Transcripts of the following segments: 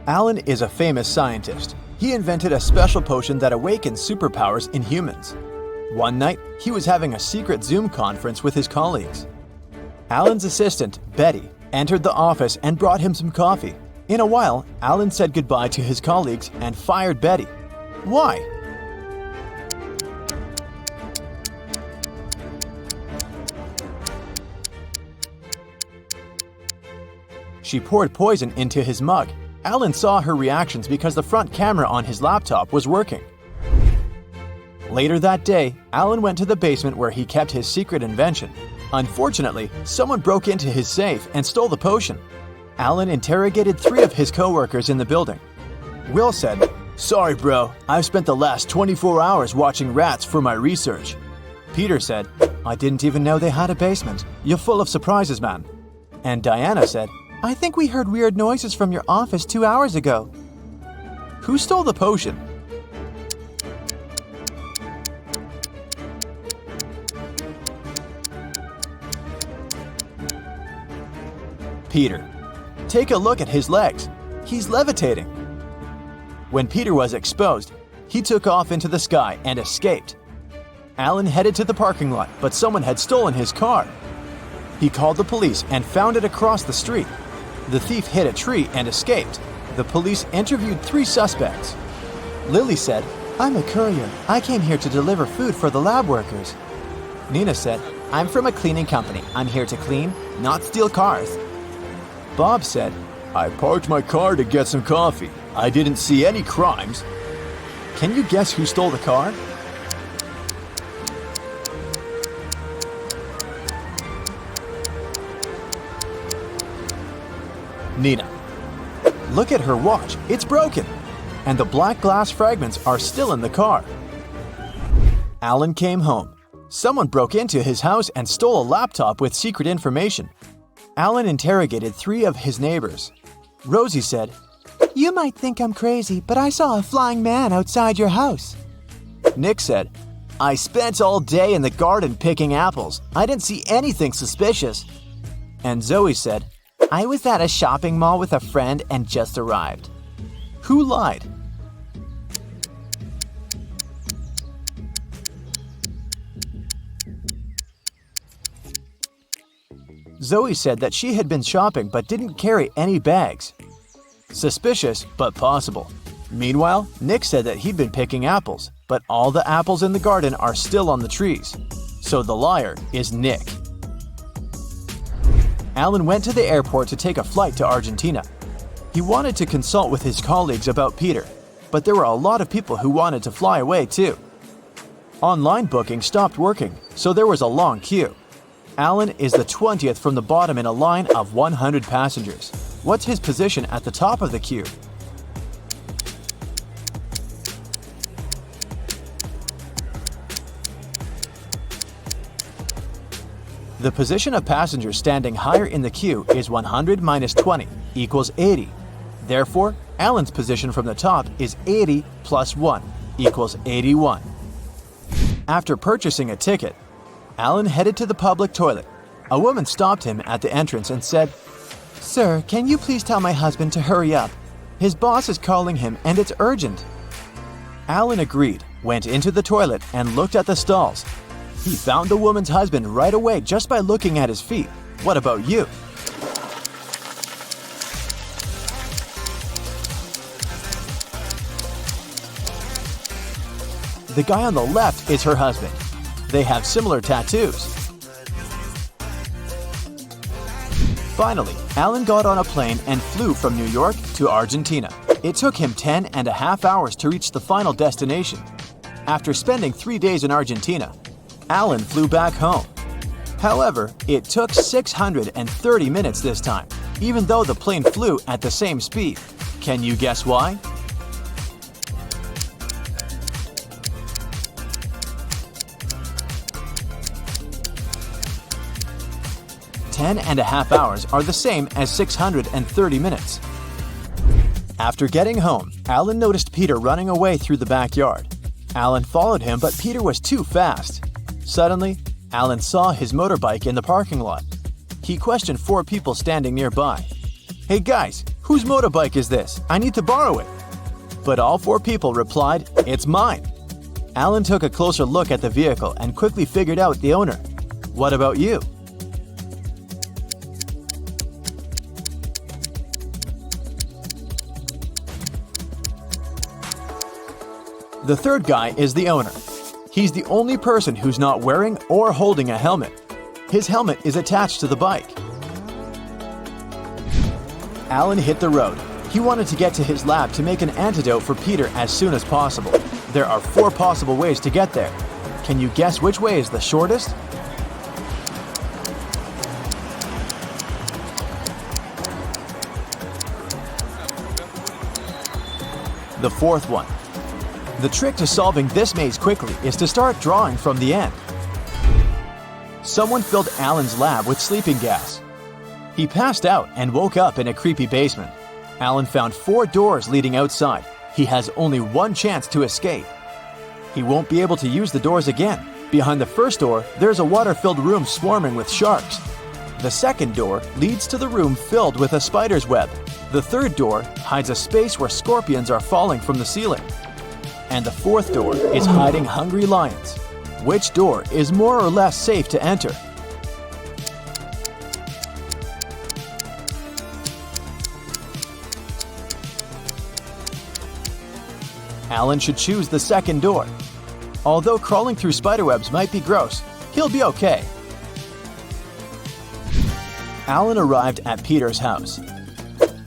Alan is a famous scientist. He invented a special potion that awakens superpowers in humans. One night, he was having a secret Zoom conference with his colleagues. Alan's assistant, Betty, entered the office and brought him some coffee. In a while, Alan said goodbye to his colleagues and fired Betty. Why? She poured poison into his mug. Alan saw her reactions because the front camera on his laptop was working. Later that day, Alan went to the basement where he kept his secret invention. Unfortunately, someone broke into his safe and stole the potion. Alan interrogated 3 of his co-workers in the building. Will said, "Sorry bro, I've spent the last 24 hours watching rats for my research." Peter said, "I didn't even know they had a basement. You're full of surprises, man." And Diana said, "I think we heard weird noises from your office 2 hours ago." Who stole the potion? Peter. Take a look at his legs. He's levitating. When Peter was exposed, he took off into the sky and escaped. Alan headed to the parking lot, but someone had stolen his car. He called the police and found it across the street. The thief hit a tree and escaped. The police interviewed 3 suspects. Lily said, "I'm a courier. I came here to deliver food for the lab workers." Nina said, "I'm from a cleaning company. I'm here to clean, not steal cars." Bob said, "I parked my car to get some coffee. I didn't see any crimes." Can you guess who stole the car? Nina. Look at her watch. It's broken. And the black glass fragments are still in the car. Alan came home. Someone broke into his house and stole a laptop with secret information. Alan interrogated 3 of his neighbors. Rosie said, "You might think I'm crazy, but I saw a flying man outside your house." Nick said, "I spent all day in the garden picking apples. I didn't see anything suspicious." And Zoe said, "I was at a shopping mall with a friend and just arrived." Who lied? Zoe said that she had been shopping but didn't carry any bags. Suspicious, but possible. Meanwhile, Nick said that he'd been picking apples, but all the apples in the garden are still on the trees. So the liar is Nick. Alan went to the airport to take a flight to Argentina. He wanted to consult with his colleagues about Peter, but there were a lot of people who wanted to fly away too. Online booking stopped working, so there was a long queue. Alan is the 20th from the bottom in a line of 100 passengers. What's his position at the top of the queue? The position of passengers standing higher in the queue is 100 minus 20 equals 80. Therefore, Alan's position from the top is 80 plus 1 equals 81. After purchasing a ticket, Alan headed to the public toilet. A woman stopped him at the entrance and said, "Sir, can you please tell my husband to hurry up? His boss is calling him and it's urgent." Alan agreed, went into the toilet and looked at the stalls. He found the woman's husband right away just by looking at his feet. What about you? The guy on the left is her husband. They have similar tattoos. Finally, Alan got on a plane and flew from New York to Argentina. It took him 10.5 hours to reach the final destination. After spending 3 days in Argentina, Alan flew back home. However, it took 630 minutes this time, even though the plane flew at the same speed. Can you guess why? Ten and a half hours are the same as 630 minutes. After getting home, Alan noticed Peter running away through the backyard. Alan followed him, but Peter was too fast. Suddenly, Alan saw his motorbike in the parking lot. He questioned 4 people standing nearby. "Hey guys, "Whose motorbike is this? I need to borrow it." But all 4 people replied, "It's mine." Alan took a closer look at the vehicle and quickly figured out the owner. What about you? The third guy is the owner. He's the only person who's not wearing or holding a helmet. His helmet is attached to the bike. Alan hit the road. He wanted to get to his lab to make an antidote for Peter as soon as possible. There are 4 possible ways to get there. Can you guess which way is the shortest? The 4th one. The trick to solving this maze quickly is to start drawing from the end. Someone filled Alan's lab with sleeping gas. He passed out and woke up in a creepy basement. Alan found 4 doors leading outside. He has only 1 chance to escape. He won't be able to use the doors again. Behind the first door, there's a water-filled room swarming with sharks. The second door leads to the room filled with a spider's web. The third door hides a space where scorpions are falling from the ceiling. And the 4th door is hiding hungry lions. Which door is more or less safe to enter? Alan should choose the second door. Although crawling through spiderwebs might be gross, he'll be okay. Alan arrived at Peter's house.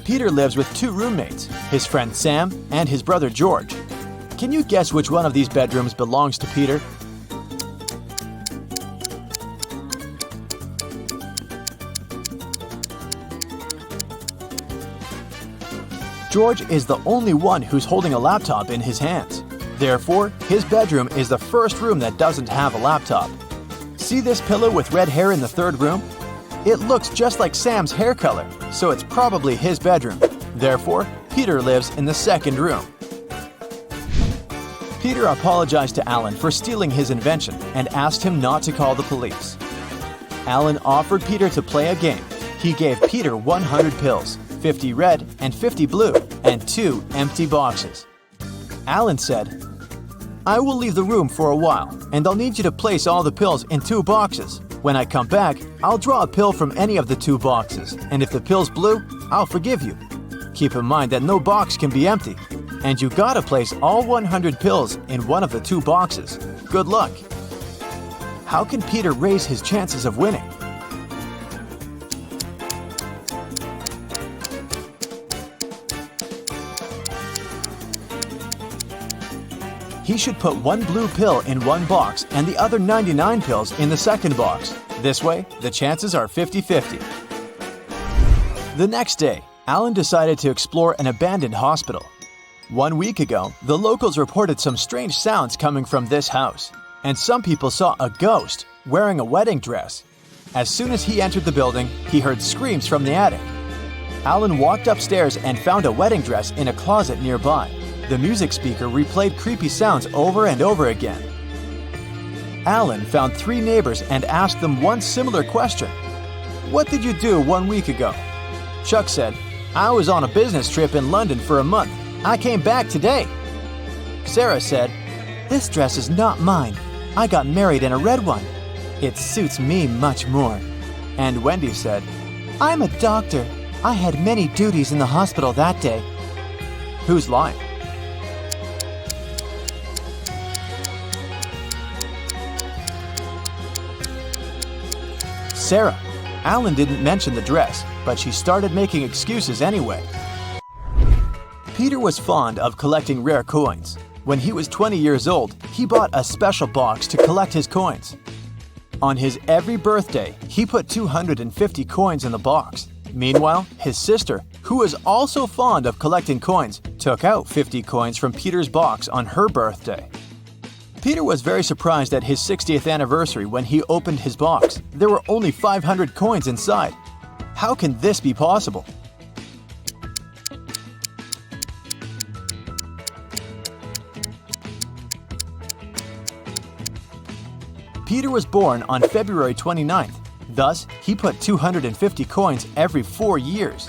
Peter lives with 2 roommates, his friend Sam and his brother George. Can you guess which one of these bedrooms belongs to Peter? George is the only one who's holding a laptop in his hands. Therefore, his bedroom is the first room that doesn't have a laptop. See this pillow with red hair in the 3rd room? It looks just like Sam's hair color, so it's probably his bedroom. Therefore, Peter lives in the 2nd room. Peter apologized to Alan for stealing his invention and asked him not to call the police. Alan offered Peter to play a game. He gave Peter 100 pills, 50 red and 50 blue, and 2 empty boxes. Alan said, "I will leave the room for a while, and I'll need you to place all the pills in 2 boxes. When I come back, I'll draw a pill from any of the 2 boxes, and if the pill's blue, I'll forgive you. Keep in mind that no box can be empty, and you gotta place all 100 pills in one of the 2 boxes. Good luck." How can Peter raise his chances of winning? He should put 1 blue pill in 1 box and the other 99 pills in the 2nd box. This way, the chances are 50-50. The next day, Alan decided to explore an abandoned hospital. 1 week ago, the locals reported some strange sounds coming from this house, and some people saw a ghost wearing a wedding dress. As soon as he entered the building, he heard screams from the attic. Alan walked upstairs and found a wedding dress in a closet nearby. The music speaker replayed creepy sounds over and over again. Alan found 3 neighbors and asked them one similar question. "What did you do 1 week ago?" Chuck said, "I was on a business trip in London for a month. I came back today." Sarah said, "This dress is not mine. I got married in a red one. It suits me much more." And Wendy said, "I'm a doctor. I had many duties in the hospital that day." Who's lying? Sarah. Alan didn't mention the dress, but she started making excuses anyway. Peter was fond of collecting rare coins. When he was 20 years old, he bought a special box to collect his coins. On his every birthday, he put 250 coins in the box. Meanwhile, his sister, who was also fond of collecting coins, took out 50 coins from Peter's box on her birthday. Peter was very surprised at his 60th anniversary when he opened his box. There were only 500 coins inside. How can this be possible? Peter was born on February 29th. Thus, he put 250 coins every 4 years.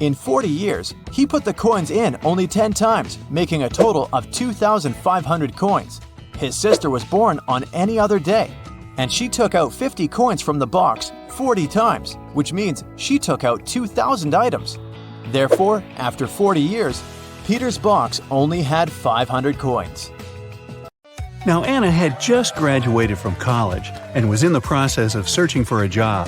In 40 years, he put the coins in only 10 times, making a total of 2,500 coins. His sister was born on any other day, and she took out 50 coins from the box 40 times, which means she took out 2,000 items. Therefore, after 40 years, Peter's box only had 500 coins. Now, Anna had just graduated from college and was in the process of searching for a job.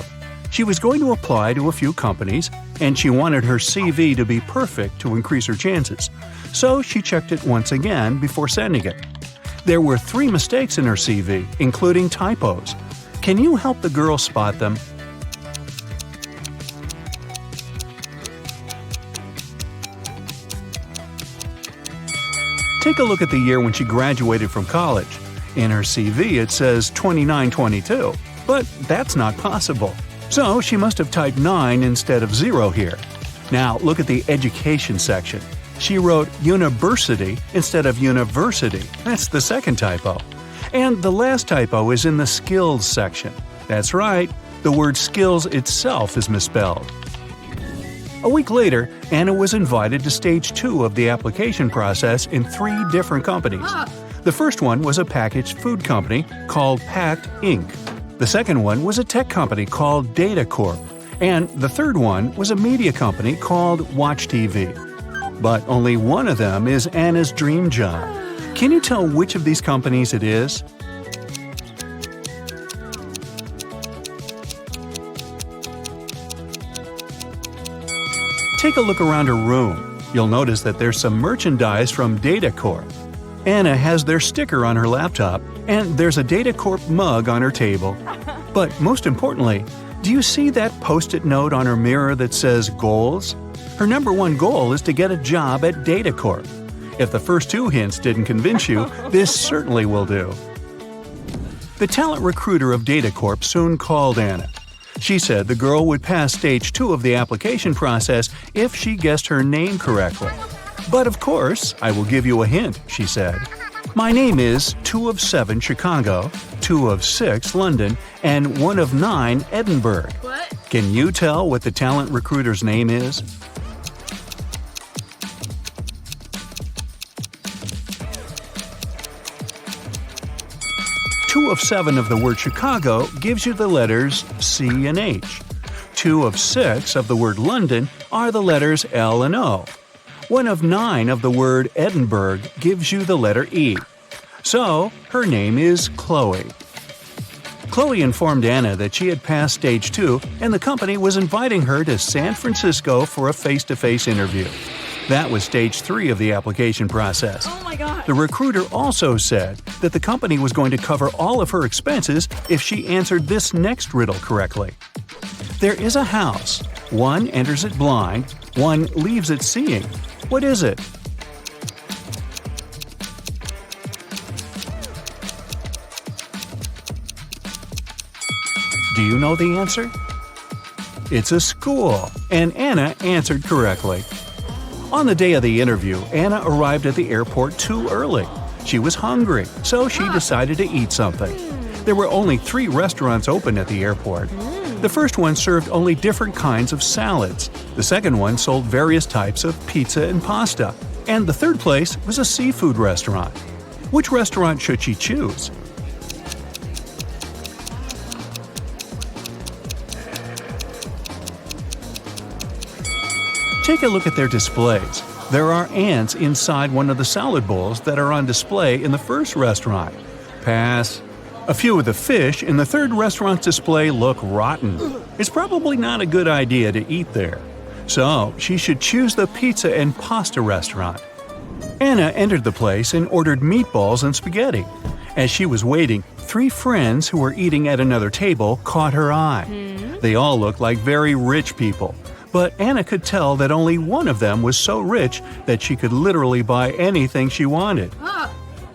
She was going to apply to a few companies, and she wanted her CV to be perfect to increase her chances. So she checked it once again before sending it. There were 3 mistakes in her CV, including typos. Can you help the girl spot them? Take a look at the year when she graduated from college. In her CV it says 2922, but that's not possible. So she must have typed 9 instead of 0 here. Now look at the education section. She wrote university instead of university. That's the second typo. And the last typo is in the skills section. That's right, the word skills itself is misspelled. A week later, Anna was invited to stage 2 of the application process in 3 different companies. The first one was a packaged food company called Pact Inc. The second one was a tech company called Data Corp. And the third one was a media company called Watch TV. But only one of them is Anna's dream job. Can you tell which of these companies it is? Take a look around her room. You'll notice that there's some merchandise from Data Corp. Anna has their sticker on her laptop, and there's a Data Corp mug on her table. But most importantly, do you see that post-it note on her mirror that says goals? Her number 1 goal is to get a job at Data Corp. If the first 2 hints didn't convince you, this certainly will do. The talent recruiter of Data Corp soon called Anna. She said the girl would pass stage 2 of the application process if she guessed her name correctly. But of course, I will give you a hint, she said. My name is 2 of 7 Chicago, 2 of 6 London, and 1 of 9 Edinburgh. What? Can you tell what the talent recruiter's name is? Two of 7 of the word Chicago gives you the letters C and H. 2 of 6 of the word London are the letters L and O. 1 of 9 of the word Edinburgh gives you the letter E. So, her name is Chloe. Chloe informed Anna that she had passed stage 2 and the company was inviting her to San Francisco for a face-to-face interview. That was stage 3 of the application process. Oh my god. The recruiter also said that the company was going to cover all of her expenses if she answered this next riddle correctly. There is a house. One enters it blind, one leaves it seeing. What is it? Do you know the answer? It's a school, and Anna answered correctly. On the day of the interview, Anna arrived at the airport too early. She was hungry, so she decided to eat something. There were only 3 restaurants open at the airport. The first one served only different kinds of salads. The second one sold various types of pizza and pasta. And the third place was a seafood restaurant. Which restaurant should she choose? Take a look at their displays. There are ants inside one of the salad bowls that are on display in the first restaurant. Pass. A few of the fish in the third restaurant's display look rotten. It's probably not a good idea to eat there. So, she should choose the pizza and pasta restaurant. Anna entered the place and ordered meatballs and spaghetti. As she was waiting, 3 friends who were eating at another table caught her eye. They all looked like very rich people. But Anna could tell that only one of them was so rich that she could literally buy anything she wanted.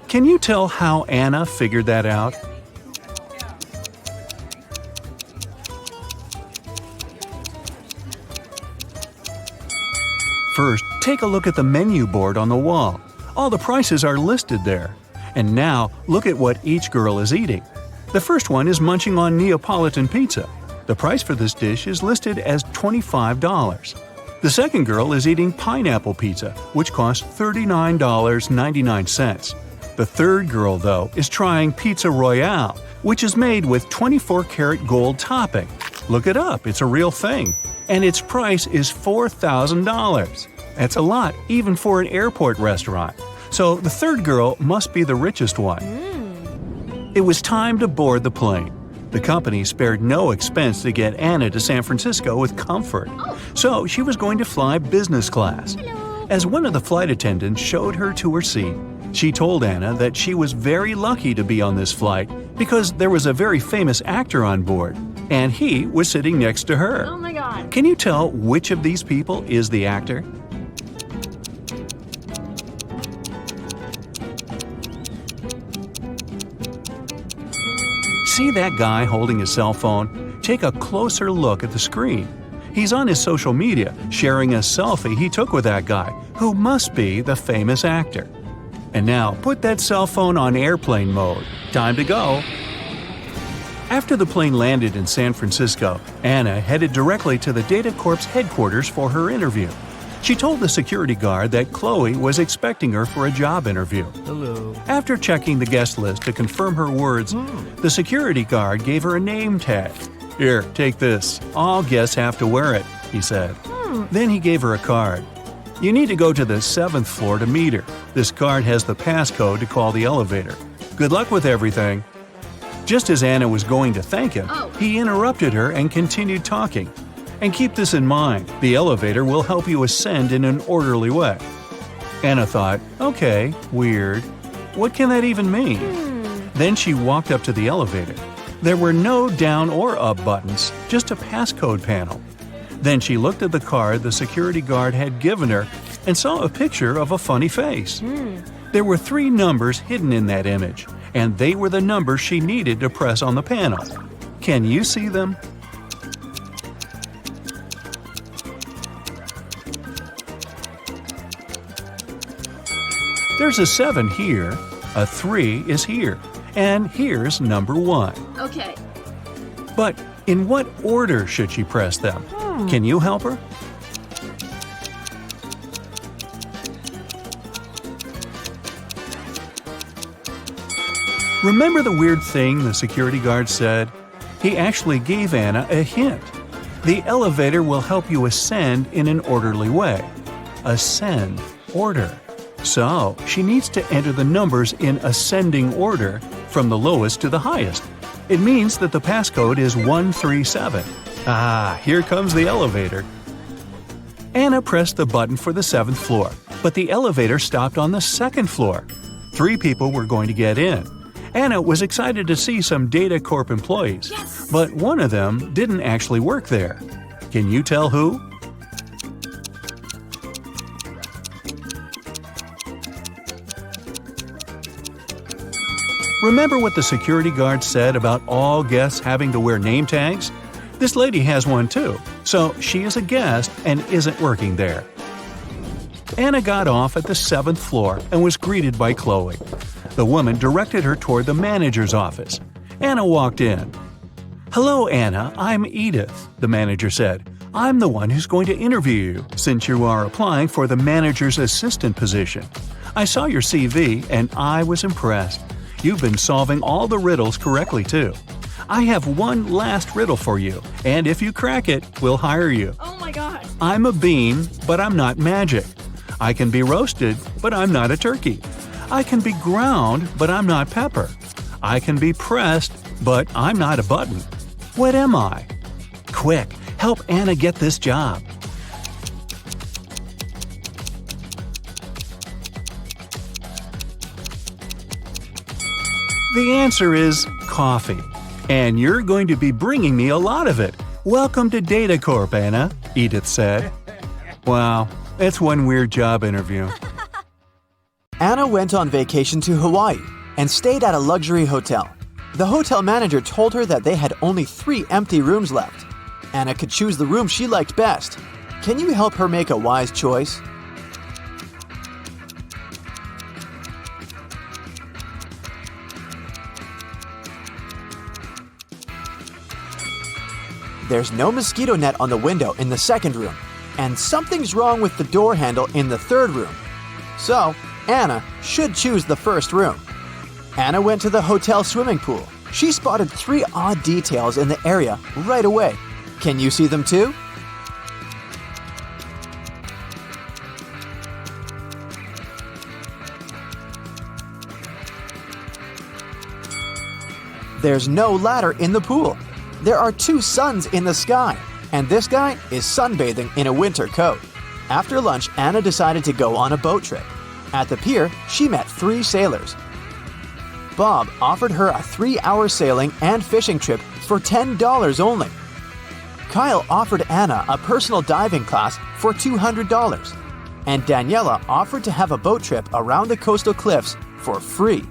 Can you tell how Anna figured that out? First, take a look at the menu board on the wall. All the prices are listed there. And now, look at what each girl is eating. The first one is munching on Neapolitan pizza. The price for this dish is listed as $25. The second girl is eating pineapple pizza, which costs $39.99. The third girl, though, is trying Pizza Royale, which is made with 24-karat gold topping. Look it up, it's a real thing. And its price is $4,000. That's a lot, even for an airport restaurant. So the third girl must be the richest one. It was time to board the plane. The company spared no expense to get Anna to San Francisco with comfort. So she was going to fly business class. As one of the flight attendants showed her to her seat, she told Anna that she was very lucky to be on this flight because there was a very famous actor on board, and he was sitting next to her. Oh my God. Can you tell which of these people is the actor? See that guy holding his cell phone? Take a closer look at the screen. He's on his social media sharing a selfie he took with that guy, who must be the famous actor. And now put that cell phone on airplane mode. Time to go. After the plane landed in San Francisco, Anna headed directly to the Data Corp's headquarters for her interview. She told the security guard that Chloe was expecting her for a job interview. Hello. After checking the guest list to confirm her words, the security guard gave her a name tag. "Here, take this. All guests have to wear it," he said. Then he gave her a card. "You need to go to the 7th floor to meet her. This card has the passcode to call the elevator. Good luck with everything." Just as Anna was going to thank him, he interrupted her and continued talking. "And keep this in mind, the elevator will help you ascend in an orderly way." Anna thought, okay, weird. What can that even mean? Then she walked up to the elevator. There were no down or up buttons, just a passcode panel. Then she looked at the card the security guard had given her and saw a picture of a funny face. There were 3 numbers hidden in that image, and they were the numbers she needed to press on the panel. Can you see them? There's a 7 here, a 3 is here, and here's number 1. Okay. But in what order should she press them? Can you help her? Remember the weird thing the security guard said? He actually gave Anna a hint. The elevator will help you ascend in an orderly way. Ascend, order. So, she needs to enter the numbers in ascending order from the lowest to the highest. It means that the passcode is 137. Ah, here comes the elevator. Anna pressed the button for the 7th floor, but the elevator stopped on the 2nd floor. 3 people were going to get in. Anna was excited to see some Data Corp employees, but one of them didn't actually work there. Can you tell who? Remember what the security guard said about all guests having to wear name tags? This lady has one too, so she is a guest and isn't working there. Anna got off at the 7th floor and was greeted by Chloe. The woman directed her toward the manager's office. Anna walked in. "Hello, Anna, I'm Edith," the manager said. "I'm the one who's going to interview you, since you are applying for the manager's assistant position. I saw your CV and I was impressed. You've been solving all the riddles correctly, too. I have one last riddle for you, and if you crack it, we'll hire you. Oh my God. I'm a bean, but I'm not magic. I can be roasted, but I'm not a turkey. I can be ground, but I'm not pepper. I can be pressed, but I'm not a button. What am I? Quick, help Anna get this job." The answer is coffee. And you're going to be bringing me a lot of it. Welcome to Data Corp, Anna, Edith said. Wow, that's one weird job interview. Anna went on vacation to Hawaii and stayed at a luxury hotel. The hotel manager told her that they had only 3 empty rooms left. Anna could choose the room she liked best. Can you help her make a wise choice? There's no mosquito net on the window in the 2nd room. and something's wrong with the door handle in the third room. So, Anna should choose the first room. Anna went to the hotel swimming pool. She spotted 3 odd details in the area right away. Can you see them too? There's no ladder in the pool. There are 2 suns in the sky, and this guy is sunbathing in a winter coat. After lunch, Anna decided to go on a boat trip. At the pier, she met 3 sailors. Bob offered her a 3-hour sailing and fishing trip for $10 only. Kyle offered Anna a personal diving class for $200, and Daniela offered to have a boat trip around the coastal cliffs for free.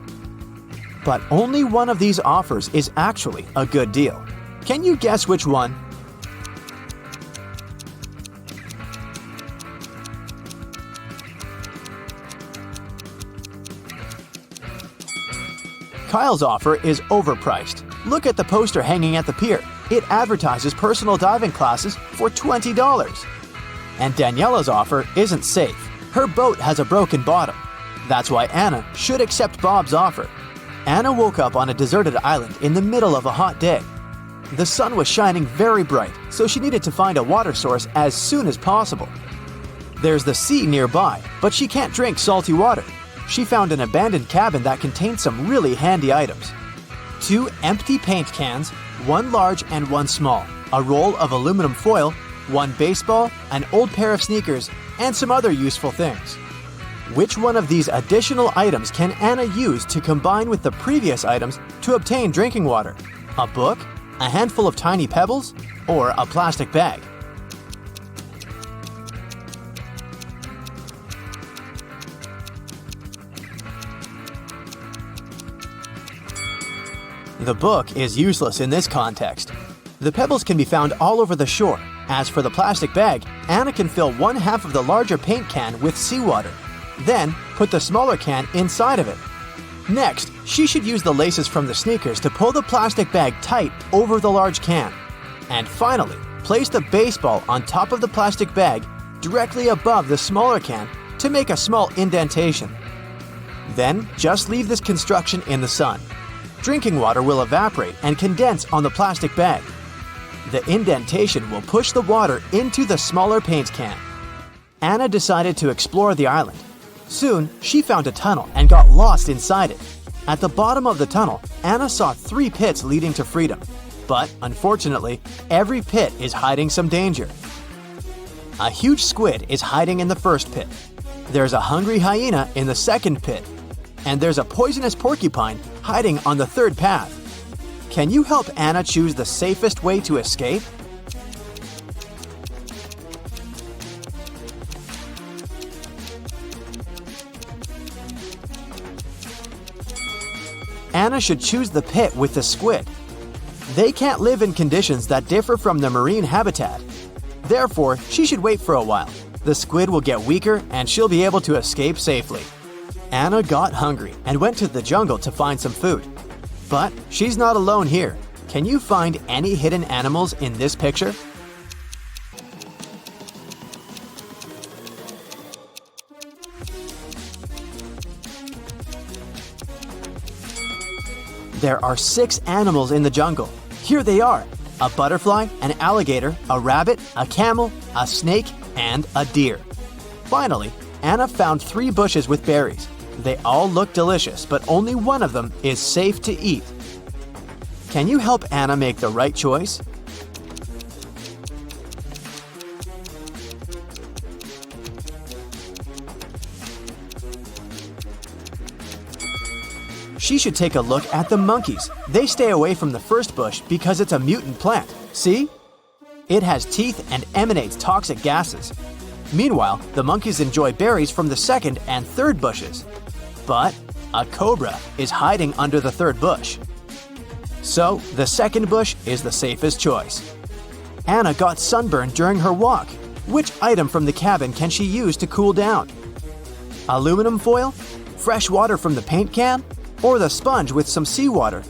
But only one of these offers is actually a good deal. Can you guess which one? Kyle's offer is overpriced. Look at the poster hanging at the pier. It advertises personal diving classes for $20. And Daniela's offer isn't safe. Her boat has a broken bottom. That's why Anna should accept Bob's offer. Anna woke up on a deserted island in the middle of a hot day. The sun was shining very bright, so she needed to find a water source as soon as possible. There's the sea nearby, but she can't drink salty water. She found an abandoned cabin that contained some really handy items. 2 empty paint cans, 1 large and 1 small, a roll of aluminum foil, 1 baseball, an old pair of sneakers, and some other useful things. Which one of these additional items can Anna use to combine with the previous items to obtain drinking water? A book, a handful of tiny pebbles, or a plastic bag? The book is useless in this context. The pebbles can be found all over the shore. As for the plastic bag, Anna can fill 1/2 of the larger paint can with seawater. Then, put the smaller can inside of it. Next, she should use the laces from the sneakers to pull the plastic bag tight over the large can. And finally, place the baseball on top of the plastic bag directly above the smaller can to make a small indentation. Then, just leave this construction in the sun. Drinking water will evaporate and condense on the plastic bag. The indentation will push the water into the smaller paint can. Anna decided to explore the island. Soon, she found a tunnel and got lost inside it. At the bottom of the tunnel, Anna saw 3 pits leading to freedom. But, unfortunately, every pit is hiding some danger. A huge squid is hiding in the first pit. There's a hungry hyena in the second pit. And there's a poisonous porcupine hiding on the third path. Can you help Anna choose the safest way to escape? Anna should choose the pit with the squid. They can't live in conditions that differ from the marine habitat. Therefore, she should wait for a while. The squid will get weaker and she'll be able to escape safely. Anna got hungry and went to the jungle to find some food. But she's not alone here. Can you find any hidden animals in this picture? There are 6 animals in the jungle. Here they are: a butterfly, an alligator, a rabbit, a camel, a snake, and a deer. Finally, Anna found 3 bushes with berries. They all look delicious, but only one of them is safe to eat. Can you help Anna make the right choice? She should take a look at the monkeys. They stay away from the first bush because it's a mutant plant. See? It has teeth and emanates toxic gases. Meanwhile, the monkeys enjoy berries from the second and third bushes. But a cobra is hiding under the third bush. So, the second bush is the safest choice. Anna got sunburned during her walk. Which item from the cabin can she use to cool down? Aluminum foil? Fresh water from the paint can? Or the sponge with some seawater?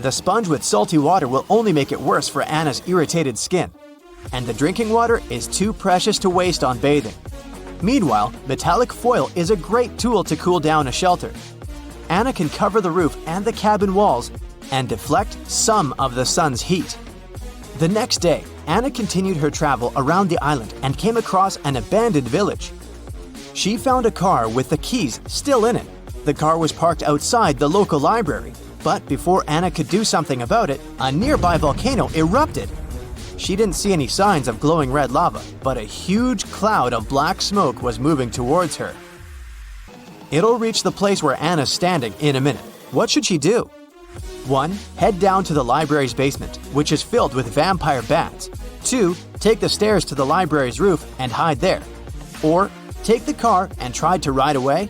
The sponge with salty water will only make it worse for Anna's irritated skin. And the drinking water is too precious to waste on bathing. Meanwhile, metallic foil is a great tool to cool down a shelter. Anna can cover the roof and the cabin walls and deflect some of the sun's heat. The next day, Anna continued her travel around the island and came across an abandoned village. She found a car with the keys still in it. The car was parked outside the local library, but before Anna could do something about it, a nearby volcano erupted. She didn't see any signs of glowing red lava, but a huge cloud of black smoke was moving towards her. It'll reach the place where Anna's standing in a minute. What should she do? 1. Head down to the library's basement, which is filled with vampire bats. 2. Take the stairs to the library's roof and hide there. Or, take the car and try to ride away.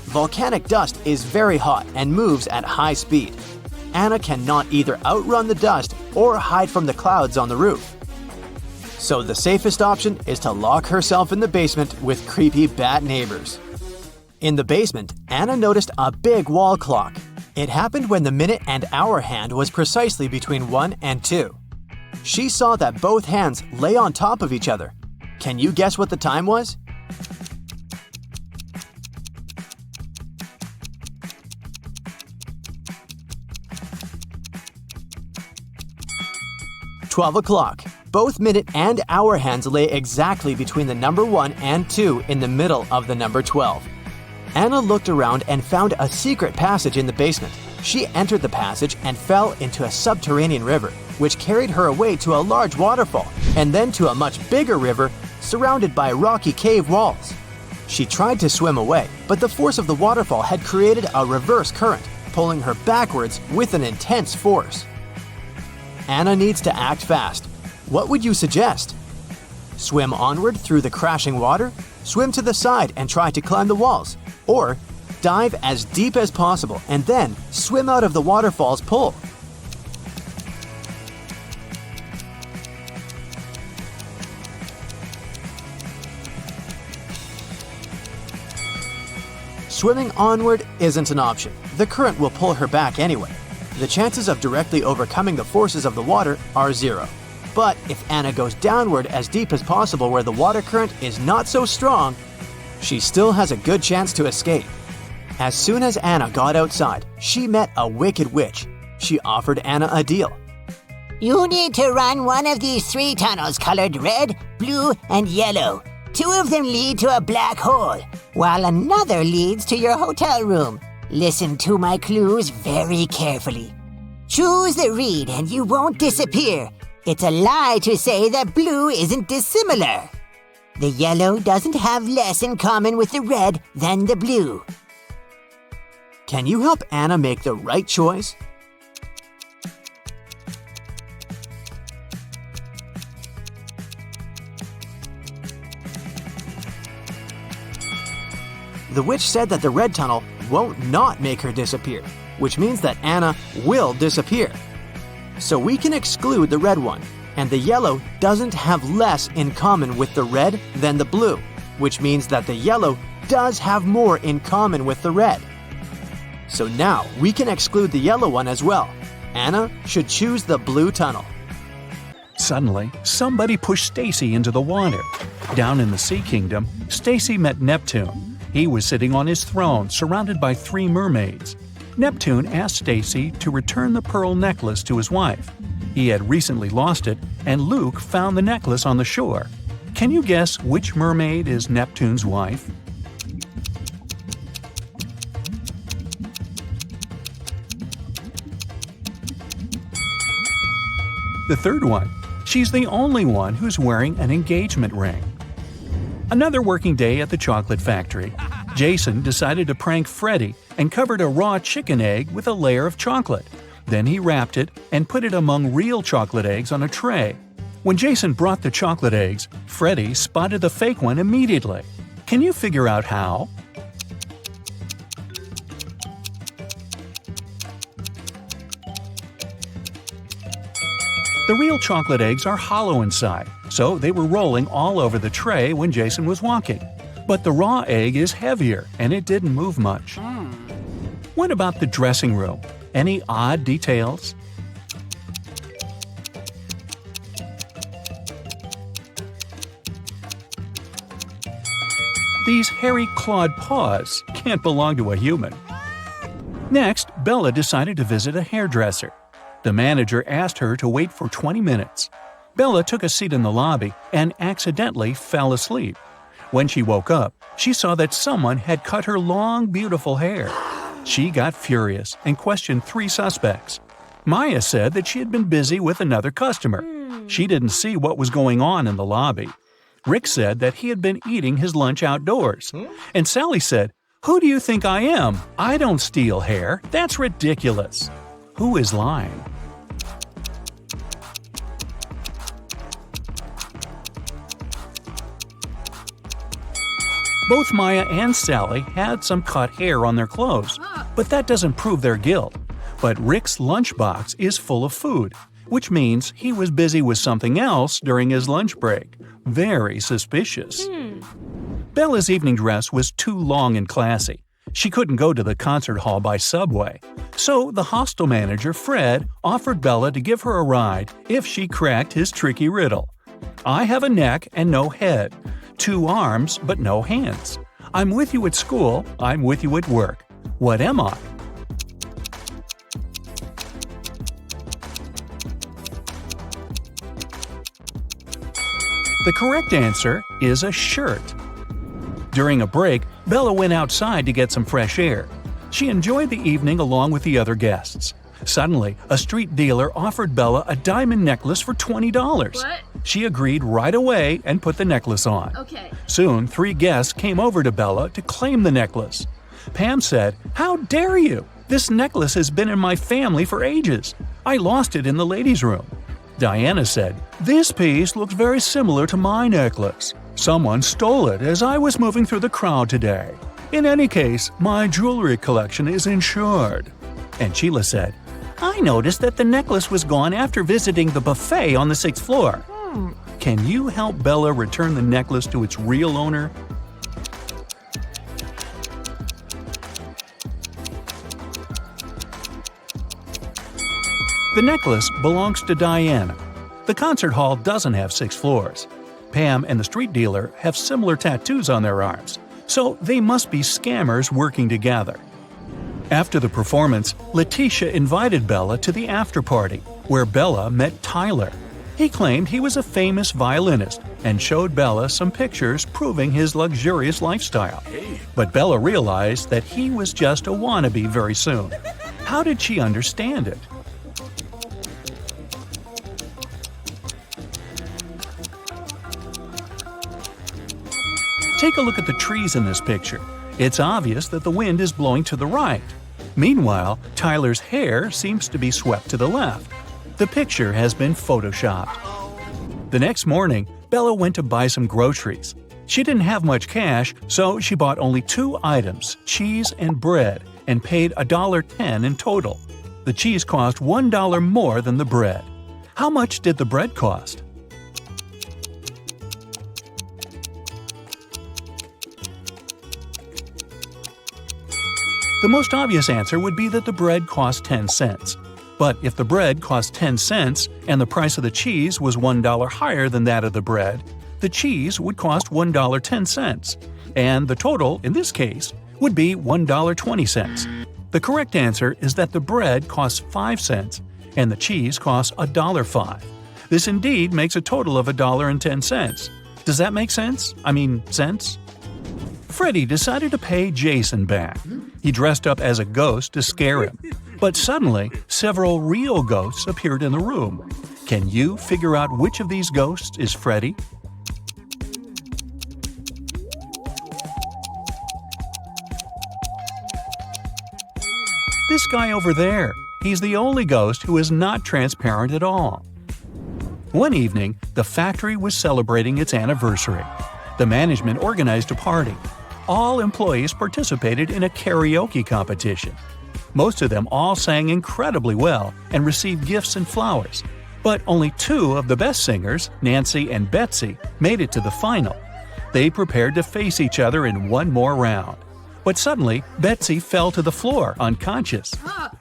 Volcanic dust is very hot and moves at high speed. Anna cannot either outrun the dust or hide from the clouds on the roof. So the safest option is to lock herself in the basement with creepy bat neighbors. In the basement, Anna noticed a big wall clock. It happened when the minute and hour hand was precisely between 1 and 2. She saw that both hands lay on top of each other. Can you guess what the time was? $12. Both minute and hour hands lay exactly between the number 1 and 2 in the middle of the number 12. Anna looked around and found a secret passage in the basement. She entered the passage and fell into a subterranean river, which carried her away to a large waterfall, and then to a much bigger river surrounded by rocky cave walls. She tried to swim away, but the force of the waterfall had created a reverse current, pulling her backwards with an intense force. Anna needs to act fast. What would you suggest? Swim onward through the crashing water? Swim to the side and try to climb the walls? Or dive as deep as possible and then swim out of the waterfall's pull? Swimming onward isn't an option. The current will pull her back anyway. The chances of directly overcoming the forces of the water are 0. But if Anna goes downward as deep as possible where the water current is not so strong, she still has a good chance to escape. As soon as Anna got outside, she met a wicked witch. She offered Anna a deal. You need to run one of these 3 tunnels colored red, blue, and yellow. 2 of them lead to a black hole, while another leads to your hotel room. Listen to my clues very carefully. Choose the reed and you won't disappear. It's a lie to say that blue isn't dissimilar. The yellow doesn't have less in common with the red than the blue. Can you help Anna make the right choice? The witch said that the red tunnel won't not make her disappear, which means that Anna will disappear. So we can exclude the red one, and the yellow doesn't have less in common with the red than the blue, which means that the yellow does have more in common with the red. So now we can exclude the yellow one as well. Anna should choose the blue tunnel. Suddenly, somebody pushed Stacy into the water. Down in the Sea Kingdom, Stacy met Neptune. He was sitting on his throne, surrounded by 3 mermaids. Neptune asked Stacy to return the pearl necklace to his wife. He had recently lost it, and Luke found the necklace on the shore. Can you guess which mermaid is Neptune's wife? The third one. She's the only one who's wearing an engagement ring. Another working day at the chocolate factory. Jason decided to prank Freddy and covered a raw chicken egg with a layer of chocolate. Then he wrapped it and put it among real chocolate eggs on a tray. When Jason brought the chocolate eggs, Freddy spotted the fake one immediately. Can you figure out how? The real chocolate eggs are hollow inside, so they were rolling all over the tray when Jason was walking. But the raw egg is heavier, and it didn't move much. What about the dressing room? Any odd details? These hairy clawed paws can't belong to a human. Next, Bella decided to visit a hairdresser. The manager asked her to wait for 20 minutes. Bella took a seat in the lobby and accidentally fell asleep. When she woke up, she saw that someone had cut her long, beautiful hair. She got furious and questioned 3 suspects. Maya said that she had been busy with another customer. She didn't see what was going on in the lobby. Rick said that he had been eating his lunch outdoors. And Sally said, "Who do you think I am? I don't steal hair. That's ridiculous." Who is lying? Both Maya and Sally had some cut hair on their clothes, but that doesn't prove their guilt. But Rick's lunchbox is full of food, which means he was busy with something else during his lunch break. Very suspicious. Bella's evening dress was too long and classy. She couldn't go to the concert hall by subway. So the hostel manager, Fred, offered Bella to give her a ride if she cracked his tricky riddle. I have a neck and no head. 2 arms but no hands. I'm with you at school, I'm with you at work. What am I? The correct answer is a shirt. During a break, Bella went outside to get some fresh air. She enjoyed the evening along with the other guests. Suddenly, a street dealer offered Bella a diamond necklace for $20. What? She agreed right away and put the necklace on. Okay. Soon, 3 guests came over to Bella to claim the necklace. Pam said, "How dare you? This necklace has been in my family for ages. I lost it in the ladies' room." Diana said, "This piece looks very similar to my necklace. Someone stole it as I was moving through the crowd today. In any case, my jewelry collection is insured." And Sheila said, "I noticed that the necklace was gone after visiting the buffet on the 6th floor. Can you help Bella return the necklace to its real owner?" The necklace belongs to Diana. The concert hall doesn't have 6 floors. Pam and the street dealer have similar tattoos on their arms, so they must be scammers working together. After the performance, Letitia invited Bella to the after-party, where Bella met Tyler. He claimed he was a famous violinist and showed Bella some pictures proving his luxurious lifestyle. But Bella realized that he was just a wannabe very soon. How did she understand it? Take a look at the trees in this picture. It's obvious that the wind is blowing to the right. Meanwhile, Tyler's hair seems to be swept to the left. The picture has been photoshopped. The next morning, Bella went to buy some groceries. She didn't have much cash, so she bought only 2 items, cheese and bread, and paid $1.10 in total. The cheese cost $1 more than the bread. How much did the bread cost? The most obvious answer would be that the bread cost 10 cents. But if the bread cost 10 cents and the price of the cheese was $1 higher than that of the bread, the cheese would cost $1.10. And the total, in this case, would be $1.20. The correct answer is that the bread costs 5 cents and the cheese costs $1.05. This indeed makes a total of $1.10. Does that make sense? Cents? Freddie decided to pay Jason back. He dressed up as a ghost to scare him. But suddenly, several real ghosts appeared in the room. Can you figure out which of these ghosts is Freddie? This guy over there. He's the only ghost who is not transparent at all. One evening, the factory was celebrating its anniversary. The management organized a party. All employees participated in a karaoke competition. Most of them all sang incredibly well and received gifts and flowers. But only two of the best singers, Nancy and Betsy, made it to the final. They prepared to face each other in one more round. But suddenly, Betsy fell to the floor, unconscious.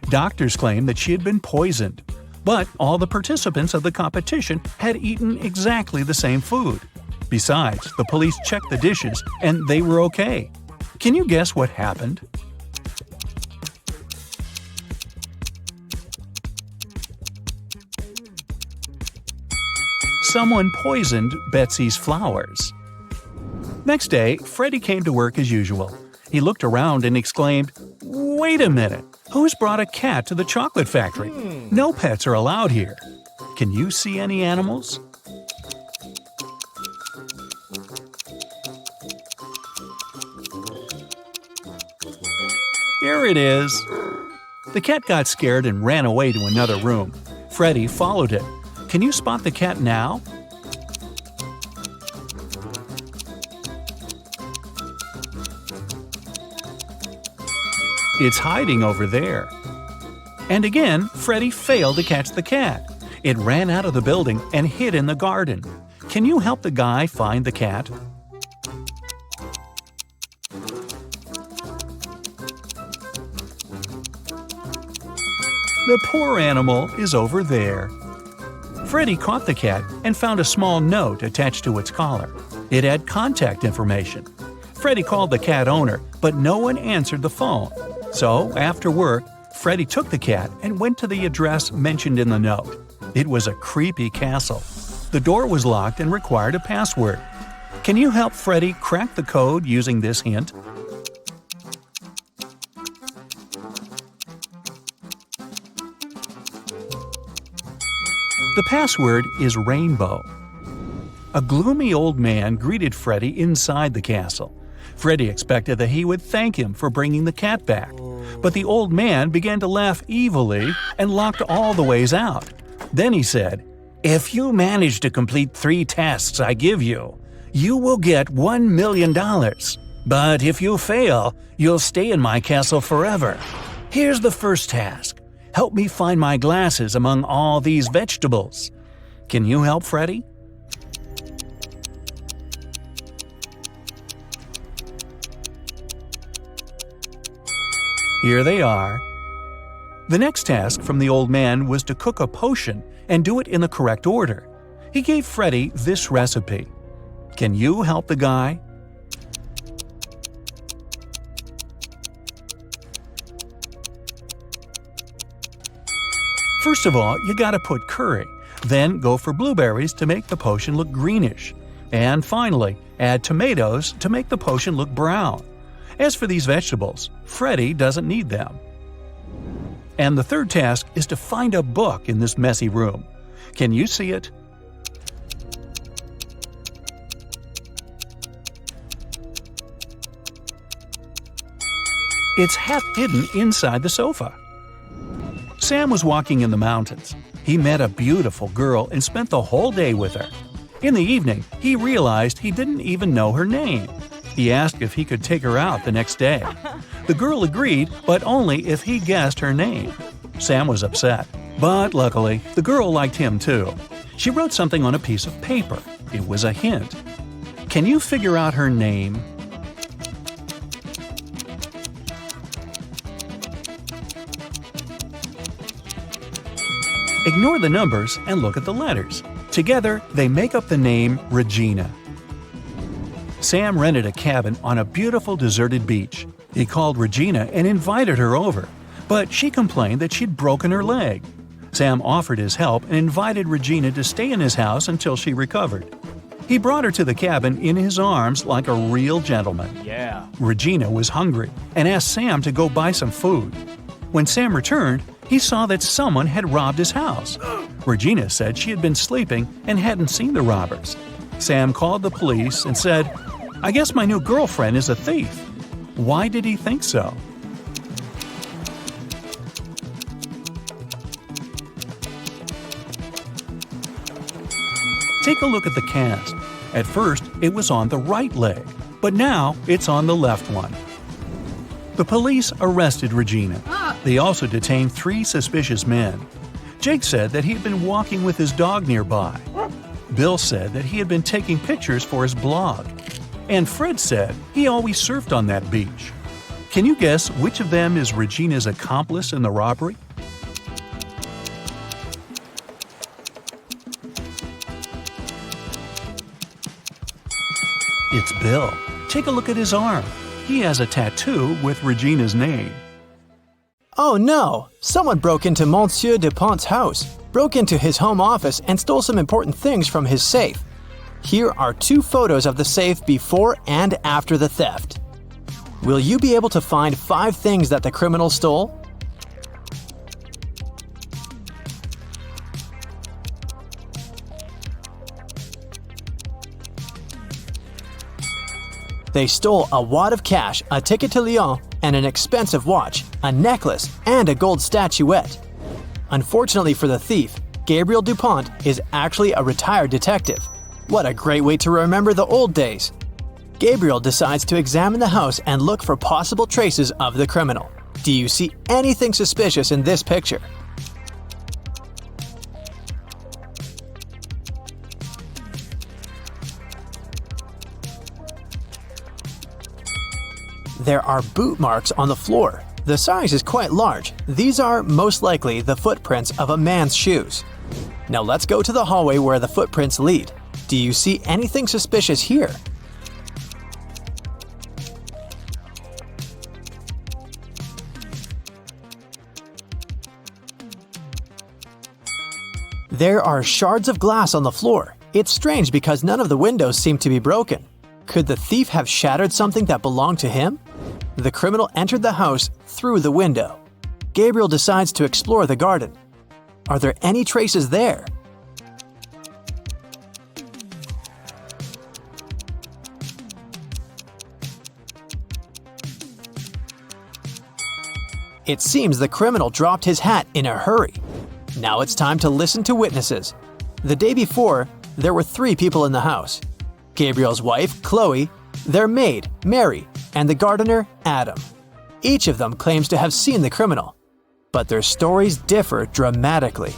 Doctors claimed that she had been poisoned. But all the participants of the competition had eaten exactly the same food. Besides, the police checked the dishes and they were okay. Can you guess what happened? Someone poisoned Betsy's flowers. Next day, Freddie came to work as usual. He looked around and exclaimed, "Wait a minute! Who's brought a cat to the chocolate factory? No pets are allowed here. Can you see any animals?" Here it is. The cat got scared and ran away to another room. Freddie followed it. Can you spot the cat now? It's hiding over there. And again, Freddie failed to catch the cat. It ran out of the building and hid in the garden. Can you help the guy find the cat? The poor animal is over there. Freddie caught the cat and found a small note attached to its collar. It had contact information. Freddie called the cat owner, but no one answered the phone. So, after work, Freddie took the cat and went to the address mentioned in the note. It was a creepy castle. The door was locked and required a password. Can you help Freddie crack the code using this hint? The password is rainbow. A gloomy old man greeted Freddie inside the castle. Freddie expected that he would thank him for bringing the cat back. But the old man began to laugh evilly and locked all the ways out. Then he said, "If you manage to complete 3 tasks I give you, you will get $1 million. But if you fail, you'll stay in my castle forever. Here's the first task. Help me find my glasses among all these vegetables." Can you help Freddie? Here they are. The next task from the old man was to cook a potion and do it in the correct order. He gave Freddie this recipe. Can you help the guy? First of all, you gotta put curry. Then go for blueberries to make the potion look greenish. And finally, add tomatoes to make the potion look brown. As for these vegetables, Freddie doesn't need them. And the third task is to find a book in this messy room. Can you see it? It's half hidden inside the sofa. Sam was walking in the mountains. He met a beautiful girl and spent the whole day with her. In the evening, he realized he didn't even know her name. He asked if he could take her out the next day. The girl agreed, but only if he guessed her name. Sam was upset, but luckily, the girl liked him too. She wrote something on a piece of paper. It was a hint. Can you figure out her name? Ignore the numbers and look at the letters. Together, they make up the name Regina. Sam rented a cabin on a beautiful deserted beach. He called Regina and invited her over, but she complained that she'd broken her leg. Sam offered his help and invited Regina to stay in his house until she recovered. He brought her to the cabin in his arms like a real gentleman. Yeah. Regina was hungry and asked Sam to go buy some food. When Sam returned, he saw that someone had robbed his house. Regina said she had been sleeping and hadn't seen the robbers. Sam called the police and said, "I guess my new girlfriend is a thief." Why did he think so? Take a look at the cast. At first, it was on the right leg, but now it's on the left one. The police arrested Regina. They also detained 3 suspicious men. Jake said that he had been walking with his dog nearby. Bill said that he had been taking pictures for his blog. And Fred said he always surfed on that beach. Can you guess which of them is Regina's accomplice in the robbery? It's Bill. Take a look at his arm. He has a tattoo with Regina's name. Oh no! Someone broke into Monsieur Dupont's house, broke into his home office, and stole some important things from his safe. Here are 2 photos of the safe before and after the theft. Will you be able to find 5 things that the criminal stole? They stole a wad of cash, a ticket to Lyon, and an expensive watch, a necklace, and a gold statuette. Unfortunately for the thief, Gabriel Dupont is actually a retired detective. What a great way to remember the old days! Gabriel decides to examine the house and look for possible traces of the criminal. Do you see anything suspicious in this picture? There are boot marks on the floor. The size is quite large. These are most likely the footprints of a man's shoes. Now let's go to the hallway where the footprints lead. Do you see anything suspicious here? There are shards of glass on the floor. It's strange because none of the windows seem to be broken. Could the thief have shattered something that belonged to him? The criminal entered the house through the window. Gabriel decides to explore the garden. Are there any traces there? It seems the criminal dropped his hat in a hurry. Now it's time to listen to witnesses. The day before, there were 3 people in the house. Gabriel's wife, Chloe, their maid, Mary, and the gardener, Adam. Each of them claims to have seen the criminal, but their stories differ dramatically.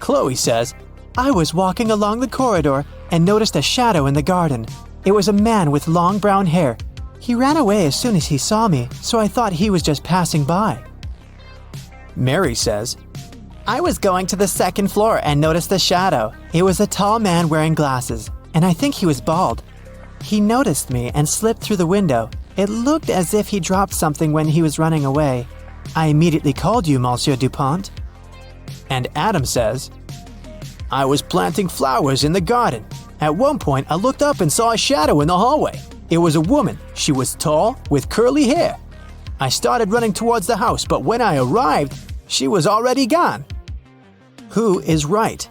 Chloe says, "I was walking along the corridor and noticed a shadow in the garden. It was a man with long brown hair. He ran away as soon as he saw me, so I thought he was just passing by." Mary says, "I was going to the 2nd floor and noticed a shadow. It was a tall man wearing glasses, and I think he was bald. He noticed me and slipped through the window. It looked as if he dropped something when he was running away. I immediately called you, Monsieur Dupont." And Adam says, "I was planting flowers in the garden. At one point, I looked up and saw a shadow in the hallway. It was a woman. She was tall, with curly hair. I started running towards the house, but when I arrived, she was already gone." Who is right?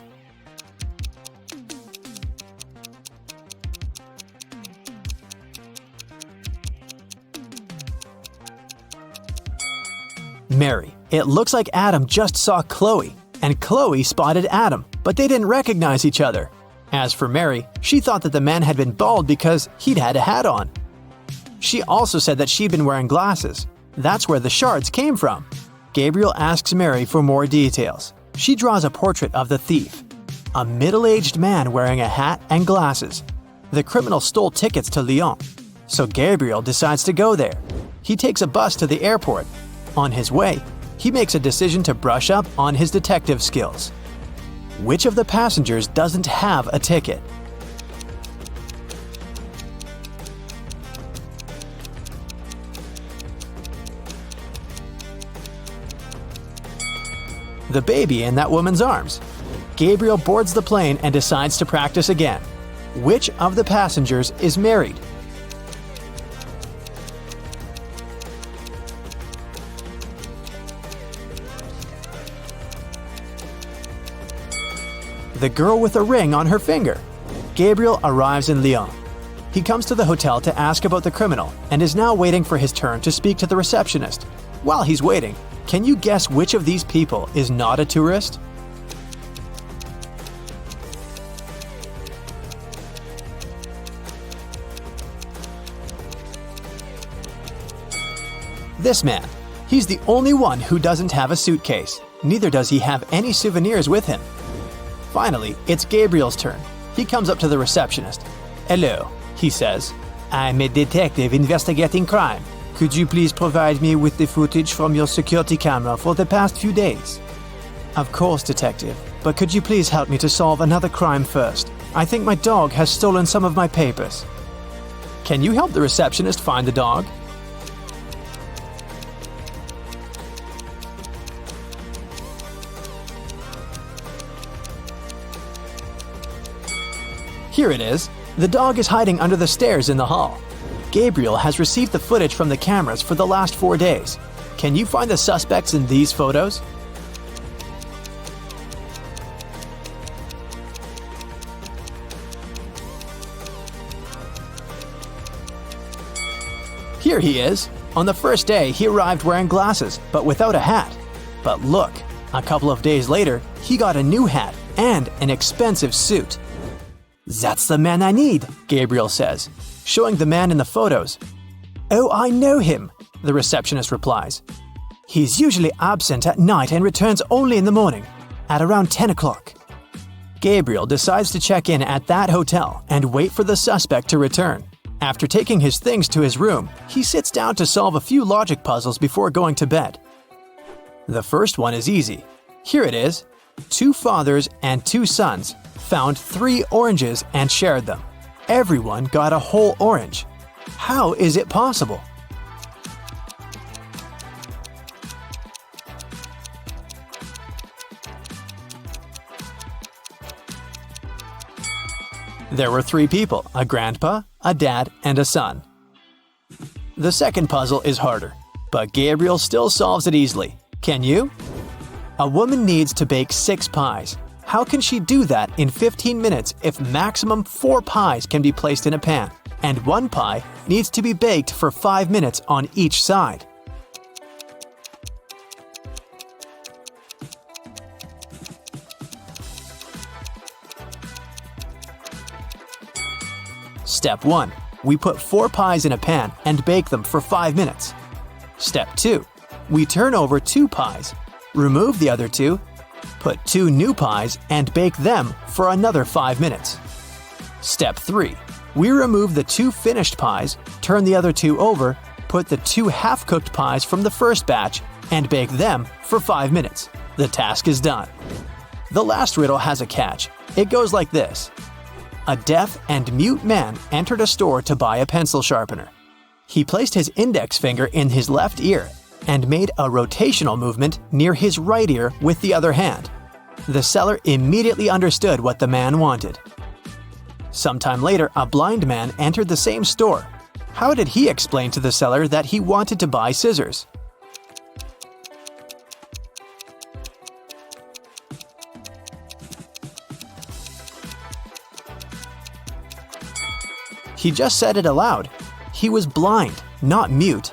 Mary. It looks like Adam just saw Chloe, and Chloe spotted Adam, but they didn't recognize each other. As for Mary, she thought that the man had been bald because he'd had a hat on. She also said that she'd been wearing glasses. That's where the shards came from. Gabriel asks Mary for more details. She draws a portrait of the thief. A middle-aged man wearing a hat and glasses. The criminal stole tickets to Lyon, so Gabriel decides to go there. He takes a bus to the airport. On his way, he makes a decision to brush up on his detective skills. Which of the passengers doesn't have a ticket? The baby in that woman's arms. Gabriel boards the plane and decides to practice again. Which of the passengers is married? The girl with a ring on her finger. Gabriel arrives in Lyon. He comes to the hotel to ask about the criminal and is now waiting for his turn to speak to the receptionist. While he's waiting, can you guess which of these people is not a tourist? This man. He's the only one who doesn't have a suitcase. Neither does he have any souvenirs with him. Finally, it's Gabriel's turn. He comes up to the receptionist. "Hello," he says. "I'm a detective investigating crime. Could you please provide me with the footage from your security camera for the past few days?" "Of course, detective. But could you please help me to solve another crime first? I think my dog has stolen some of my papers." "Can you help the receptionist find the dog?" Here it is. The dog is hiding under the stairs in the hall. Gabriel has received the footage from the cameras for the last 4 days. Can you find the suspects in these photos? Here he is. On the first day, he arrived wearing glasses, but without a hat. But look, a couple of days later, he got a new hat and an expensive suit. "That's the man I need," Gabriel says, showing the man in the photos. "Oh, I know him," the receptionist replies. "He's usually absent at night and returns only in the morning, at around 10 o'clock. Gabriel decides to check in at that hotel and wait for the suspect to return. After taking his things to his room, he sits down to solve a few logic puzzles before going to bed. The first one is easy. Here it is. 2 fathers and 2 sons found 3 oranges and shared them. Everyone got a whole orange. How is it possible? There were 3 people, a grandpa, a dad, and a son. The second puzzle is harder, but Gabriel still solves it easily. Can you? A woman needs to bake 6 pies. How can she do that in 15 minutes if maximum 4 pies can be placed in a pan, and 1 pie needs to be baked for 5 minutes on each side? Step 1. We put 4 pies in a pan and bake them for 5 minutes. Step 2. We turn over 2 pies, remove the other 2, put 2 new pies and bake them for another 5 minutes. Step 3. We remove the 2 finished pies, turn the other 2 over, put the 2 half-cooked pies from the first batch and bake them for 5 minutes. The task is done. The last riddle has a catch. It goes like this. A deaf and mute man entered a store to buy a pencil sharpener. He placed his index finger in his left ear and made a rotational movement near his right ear with the other hand. The seller immediately understood what the man wanted. Sometime later, a blind man entered the same store. How did he explain to the seller that he wanted to buy scissors? He just said it aloud. He was blind, not mute.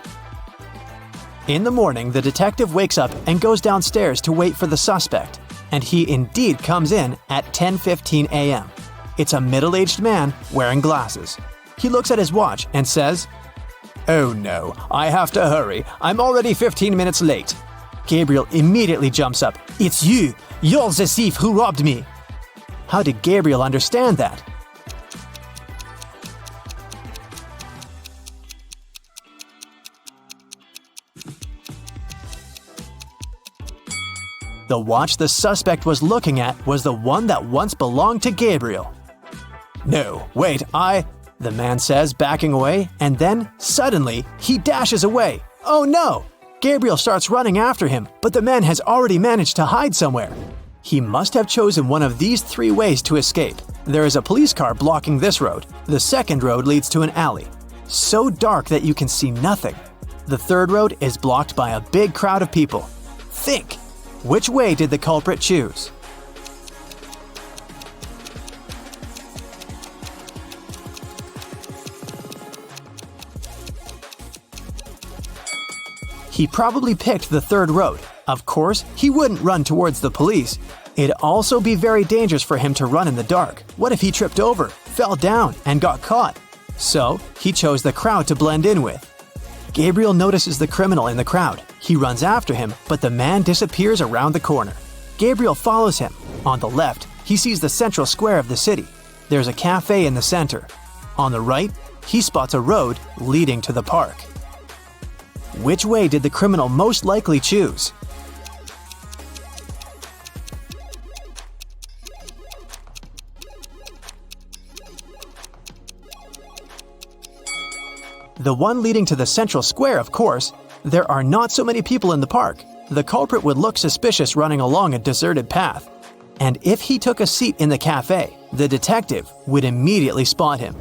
In the morning, the detective wakes up and goes downstairs to wait for the suspect, and he indeed comes in at 10:15 a.m. It's a middle-aged man wearing glasses. He looks at his watch and says, "Oh no, I have to hurry. I'm already 15 minutes late." Gabriel immediately jumps up. "It's you! You're the thief who robbed me!" How did Gabriel understand that? The watch the suspect was looking at was the one that once belonged to Gabriel. "No, wait, the man says, backing away, and then, suddenly, he dashes away. Oh no! Gabriel starts running after him, but the man has already managed to hide somewhere. He must have chosen one of these 3 ways to escape. There is a police car blocking this road. The second road leads to an alley, so dark that you can see nothing. The third road is blocked by a big crowd of people. Think! Which way did the culprit choose? He probably picked the third road. Of course, he wouldn't run towards the police. It'd also be very dangerous for him to run in the dark. What if he tripped over, fell down, and got caught? So, he chose the crowd to blend in with. Gabriel notices the criminal in the crowd. He runs after him, but the man disappears around the corner. Gabriel follows him. On the left, he sees the central square of the city. There's a cafe in the center. On the right, he spots a road leading to the park. Which way did the criminal most likely choose? The one leading to the central square, of course. There are not so many people in the park. The culprit would look suspicious running along a deserted path. And if he took a seat in the cafe, the detective would immediately spot him.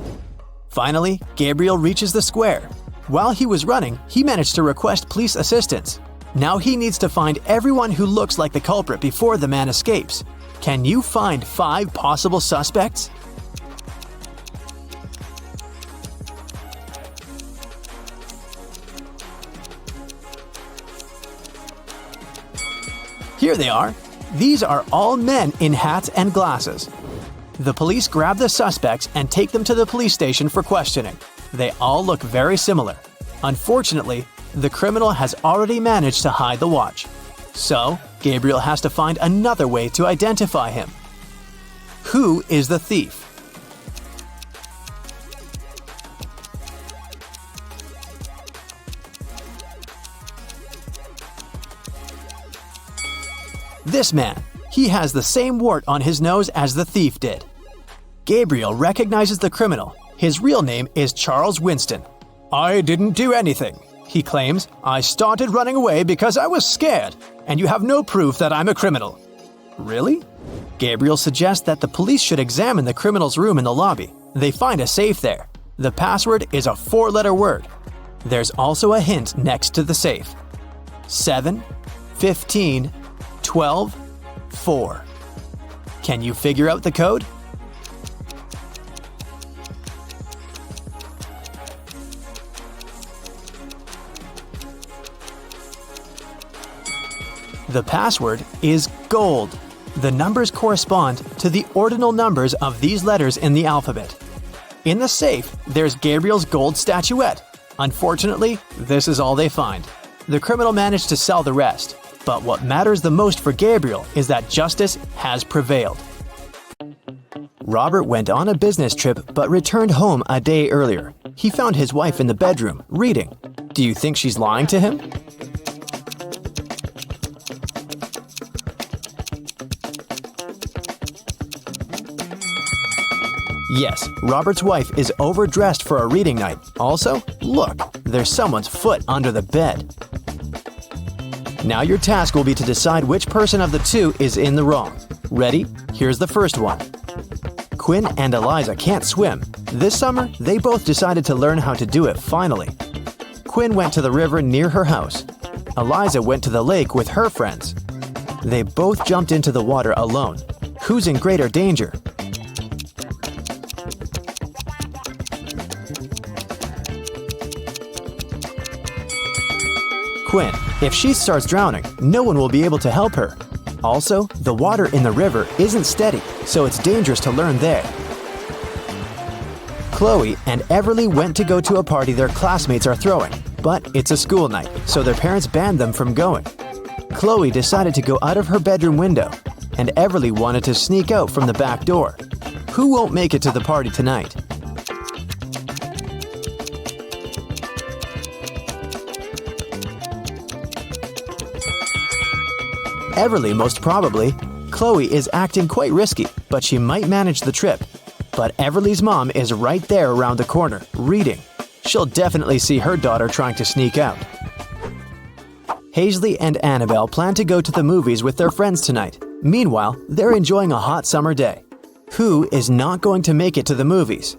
Finally, Gabriel reaches the square. While he was running, he managed to request police assistance. Now he needs to find everyone who looks like the culprit before the man escapes. Can you find 5 possible suspects? Here they are. These are all men in hats and glasses. The police grab the suspects and take them to the police station for questioning. They all look very similar. Unfortunately, the criminal has already managed to hide the watch. So, Gabriel has to find another way to identify him. Who is the thief? This man. He has the same wart on his nose as the thief did. Gabriel recognizes the criminal. His real name is Charles Winston. "I didn't do anything," he claims. "I started running away because I was scared, and you have no proof that I'm a criminal." Really? Gabriel suggests that the police should examine the criminal's room in the lobby. They find a safe there. The password is a 4-letter word. There's also a hint next to the safe. 7, 15, 12, 4. Can you figure out the code? The password is gold. The numbers correspond to the ordinal numbers of these letters in the alphabet. In the safe, there's Gabriel's gold statuette. Unfortunately, this is all they find. The criminal managed to sell the rest. But what matters the most for Gabriel is that justice has prevailed. Robert went on a business trip but returned home a day earlier. He found his wife in the bedroom, reading. Do you think she's lying to him? Yes, Robert's wife is overdressed for a reading night. Also, look, there's someone's foot under the bed. Now your task will be to decide which person of the two is in the wrong. Ready? Here's the first one. Quinn and Eliza can't swim. This summer, they both decided to learn how to do it finally. Quinn went to the river near her house. Eliza went to the lake with her friends. They both jumped into the water alone. Who's in greater danger? Quinn. If she starts drowning, no one will be able to help her. Also, the water in the river isn't steady, so it's dangerous to learn there. Chloe and Everly went to go to a party their classmates are throwing, but it's a school night, so their parents banned them from going. Chloe decided to go out of her bedroom window, and Everly wanted to sneak out from the back door. Who won't make it to the party tonight? Everly, most probably. Chloe is acting quite risky, but she might manage the trip. But Everly's mom is right there around the corner, reading. She'll definitely see her daughter trying to sneak out. Hazley and Annabelle plan to go to the movies with their friends tonight. Meanwhile, they're enjoying a hot summer day. Who is not going to make it to the movies?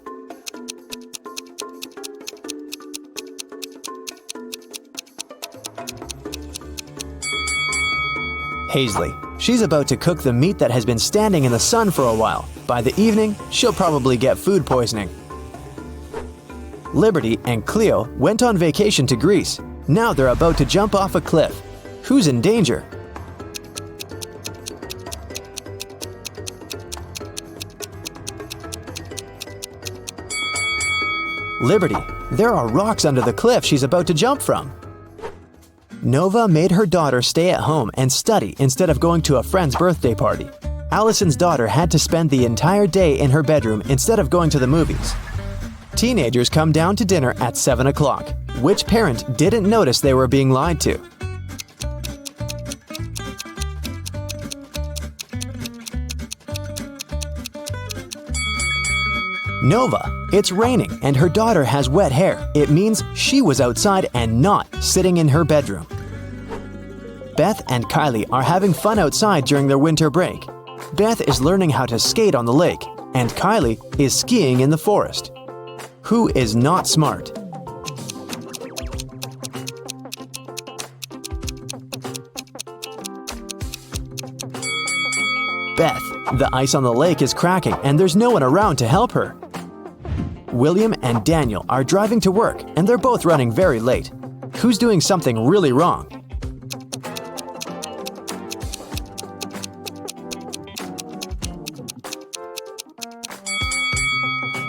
Hazley. She's about to cook the meat that has been standing in the sun for a while. By the evening, she'll probably get food poisoning. Liberty and Cleo went on vacation to Greece. Now they're about to jump off a cliff. Who's in danger? Liberty. There are rocks under the cliff she's about to jump from. Nova made her daughter stay at home and study instead of going to a friend's birthday party. Allison's daughter had to spend the entire day in her bedroom instead of going to the movies. Teenagers come down to dinner at 7 o'clock. Which parent didn't notice they were being lied to? Nova. It's raining and her daughter has wet hair. It means she was outside and not sitting in her bedroom. Beth and Kylie are having fun outside during their winter break. Beth is learning how to skate on the lake, and Kylie is skiing in the forest. Who is not smart? Beth. The ice on the lake is cracking and there's no one around to help her. William and Daniel are driving to work and they're both running very late. Who's doing something really wrong?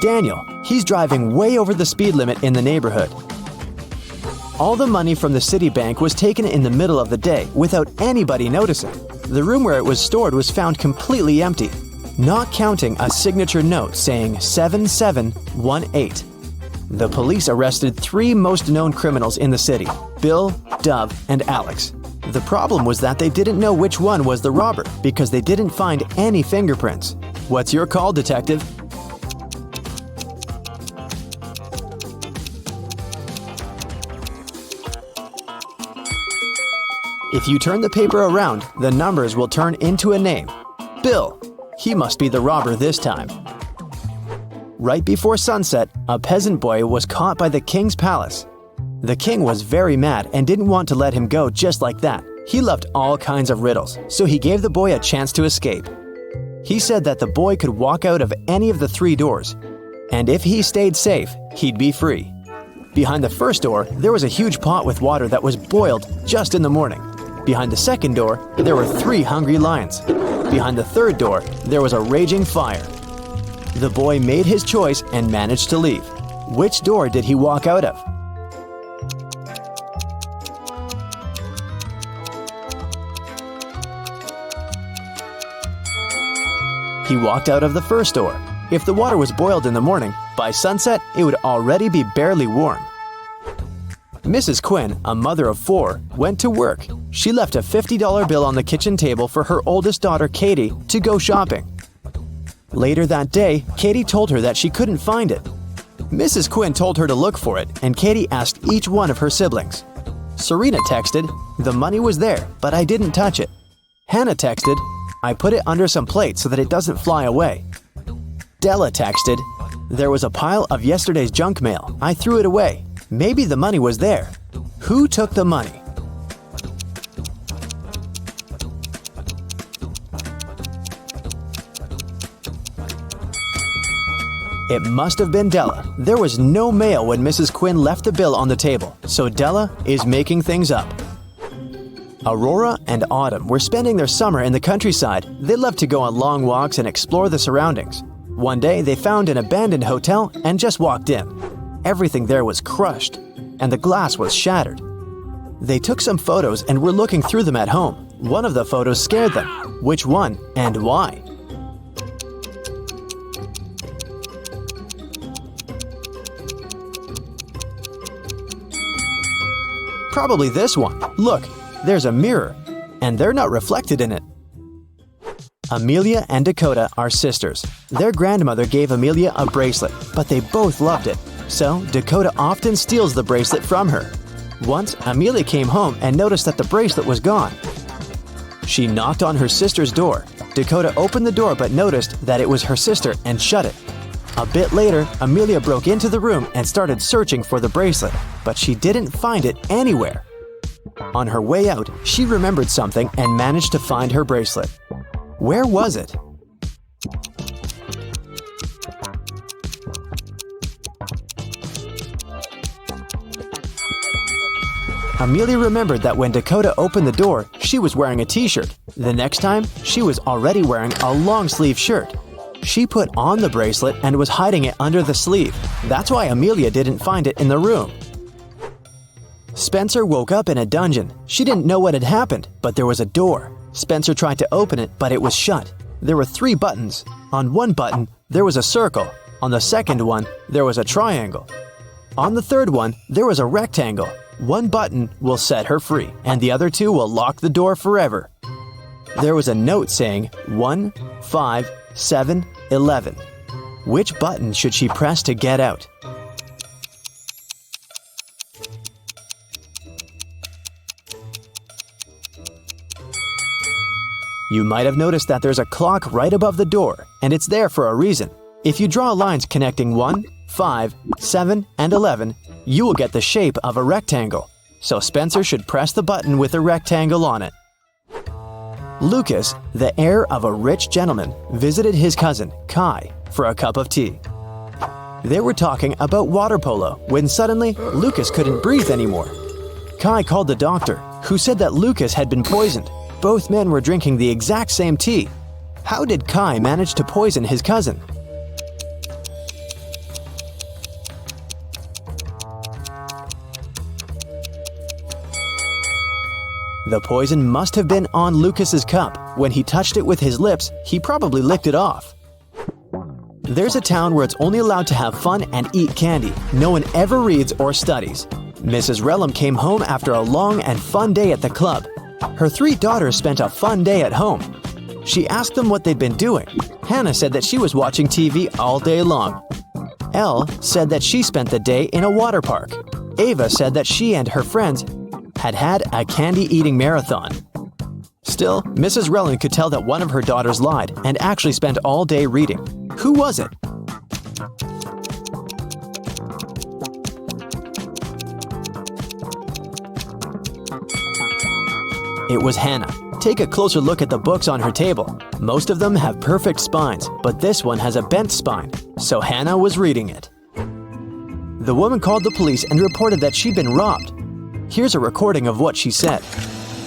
Daniel. He's driving way over the speed limit in the neighborhood. All the money from the city bank was taken in the middle of the day without anybody noticing. The room where it was stored was found completely empty, not counting a signature note saying 7718. The police arrested 3 most known criminals in the city: Bill, Dove, and Alex. The problem was that they didn't know which one was the robber because they didn't find any fingerprints. What's your call, detective? If you turn the paper around, the numbers will turn into a name. Bill. He must be the robber this time. Right before sunset, a peasant boy was caught by the king's palace. The king was very mad and didn't want to let him go just like that. He loved all kinds of riddles, so he gave the boy a chance to escape. He said that the boy could walk out of any of the 3 doors, and if he stayed safe, he'd be free. Behind the first door, there was a huge pot with water that was boiled just in the morning. Behind the second door, there were 3 hungry lions. Behind the third door, there was a raging fire. The boy made his choice and managed to leave. Which door did he walk out of? He walked out of the first door. If the water was boiled in the morning, by sunset, it would already be barely warm. Mrs. Quinn, a mother of 4, went to work. She left a $50 bill on the kitchen table for her oldest daughter, Katie, to go shopping. Later that day, Katie told her that she couldn't find it. Mrs. Quinn told her to look for it, and Katie asked each one of her siblings. Serena texted, "The money was there, but I didn't touch it." Hannah texted, "I put it under some plates so that it doesn't fly away." Della texted, "There was a pile of yesterday's junk mail. I threw it away. Maybe the money was there." Who took the money? It must have been Della. There was no mail when Mrs. Quinn left the bill on the table, so Della is making things up. Aurora and Autumn were spending their summer in the countryside. They loved to go on long walks and explore the surroundings. One day, they found an abandoned hotel and just walked in. Everything there was crushed, and the glass was shattered. They took some photos and were looking through them at home. One of the photos scared them. Which one and why? Probably this one. Look, there's a mirror, and they're not reflected in it. Amelia and Dakota are sisters. Their grandmother gave Amelia a bracelet, but they both loved it. So Dakota often steals the bracelet from her. Once, Amelia came home and noticed that the bracelet was gone. She knocked on her sister's door. Dakota opened the door but noticed that it was her sister and shut it. A bit later, Amelia broke into the room and started searching for the bracelet, but she didn't find it anywhere. On her way out, she remembered something and managed to find her bracelet. Where was it? Amelia remembered that when Dakota opened the door, she was wearing a t-shirt. The next time, she was already wearing a long-sleeve shirt. She put on the bracelet and was hiding it under the sleeve. That's why Amelia didn't find it in the room. Spencer woke up in a dungeon. She didn't know what had happened, but there was a door. Spencer tried to open it, but it was shut. There were 3 buttons. On one button, there was a circle. On the second one, there was a triangle. On the third one, there was a rectangle. One button will set her free, and the other 2 will lock the door forever. There was a note saying 1, 5, 7, 11. Which button should she press to get out? You might have noticed that there's a clock right above the door, and it's there for a reason. If you draw lines connecting 1, 5, 7, and 11, you will get the shape of a rectangle. So Spencer should press the button with a rectangle on it. Lucas, the heir of a rich gentleman, visited his cousin, Kai, for a cup of tea. They were talking about water polo when suddenly Lucas couldn't breathe anymore. Kai called the doctor, who said that Lucas had been poisoned. Both men were drinking the exact same tea. How did Kai manage to poison his cousin? The poison must have been on Lucas's cup. When he touched it with his lips, he probably licked it off. There's a town where it's only allowed to have fun and eat candy. No one ever reads or studies. Mrs. Relham came home after a long and fun day at the club. Her 3 daughters spent a fun day at home. She asked them what they'd been doing. Hannah said that she was watching TV all day long. Elle said that she spent the day in a water park. Ava said that she and her friends had a candy-eating marathon. Still, Mrs. Relham could tell that one of her daughters lied and actually spent all day reading. Who was it? It was Hannah. Take a closer look at the books on her table. Most of them have perfect spines, but this one has a bent spine, so Hannah was reading it. The woman called the police and reported that she'd been robbed. Here's a recording of what she said.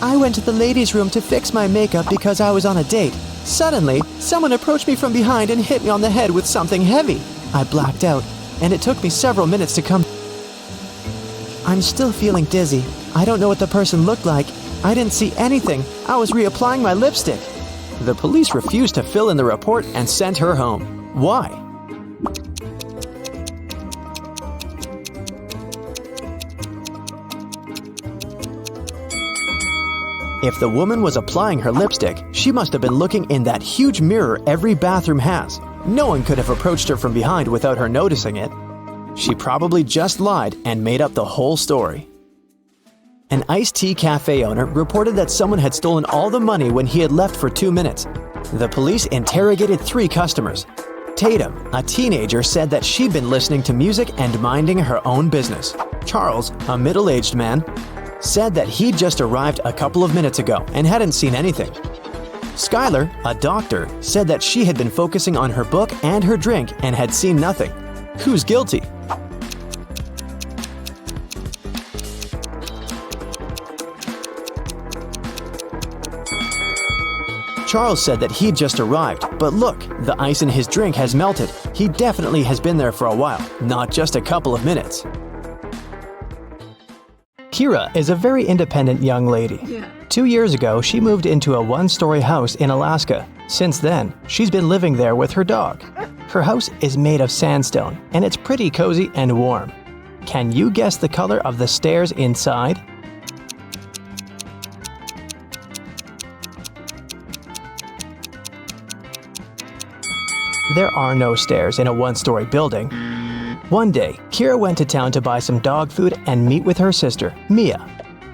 I went to the ladies' room to fix my makeup because I was on a date. Suddenly, someone approached me from behind and hit me on the head with something heavy. I blacked out, and it took me several minutes to come. I'm still feeling dizzy. I don't know what the person looked like. I didn't see anything. I was reapplying my lipstick. The police refused to fill in the report and sent her home. Why? If the woman was applying her lipstick, she must have been looking in that huge mirror every bathroom has. No one could have approached her from behind without her noticing it. She probably just lied and made up the whole story. An iced tea cafe owner reported that someone had stolen all the money when he had left for 2 minutes. The police interrogated 3 customers. Tatum, a teenager, said that she'd been listening to music and minding her own business. Charles, a middle-aged man, said that he'd just arrived a couple of minutes ago and hadn't seen anything. Skylar, a doctor, said that she had been focusing on her book and her drink and had seen nothing. Who's guilty? Charles said that he'd just arrived, but look, the ice in his drink has melted. He definitely has been there for a while, not just a couple of minutes. Kira is a very independent young lady. 2 years ago, she moved into a 1-story house in Alaska. Since then, she's been living there with her dog. Her house is made of sandstone, and it's pretty cozy and warm. Can you guess the color of the stairs inside? There are no stairs in a 1-story building. One day, Kira went to town to buy some dog food and meet with her sister, Mia.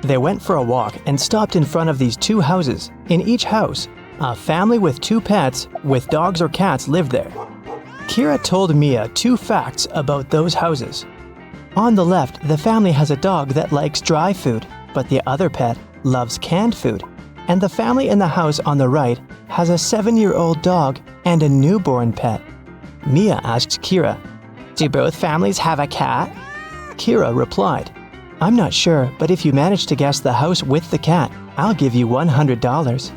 They went for a walk and stopped in front of these 2 houses. In each house, a family with 2 pets with dogs or cats lived there. Kira told Mia 2 facts about those houses. On the left, the family has a dog that likes dry food, but the other pet loves canned food. And the family in the house on the right has a 7-year-old dog and a newborn pet. Mia asked Kira, "Do both families have a cat?" Kira replied, "I'm not sure, but if you manage to guess the house with the cat, I'll give you $100.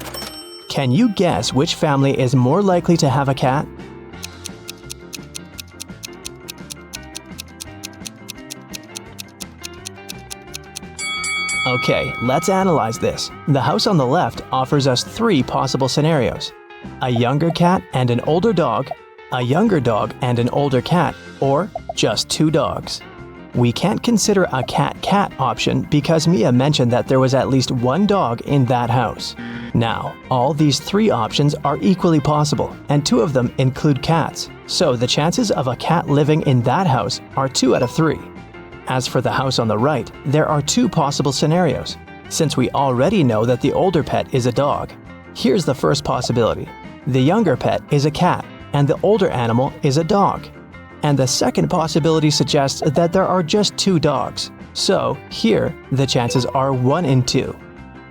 Can you guess which family is more likely to have a cat? Okay, let's analyze this. The house on the left offers us 3 possible scenarios: a younger cat and an older dog, a younger dog and an older cat, or just 2 dogs. We can't consider a cat-cat option because Mia mentioned that there was at least 1 dog in that house. Now, all these 3 options are equally possible, and 2 of them include cats, so the chances of a cat living in that house are 2 out of 3. As for the house on the right, there are 2 possible scenarios. Since we already know that the older pet is a dog, here's the first possibility. The younger pet is a cat, and the older animal is a dog. And the second possibility suggests that there are just 2 dogs. So, here, the chances are 1 in 2.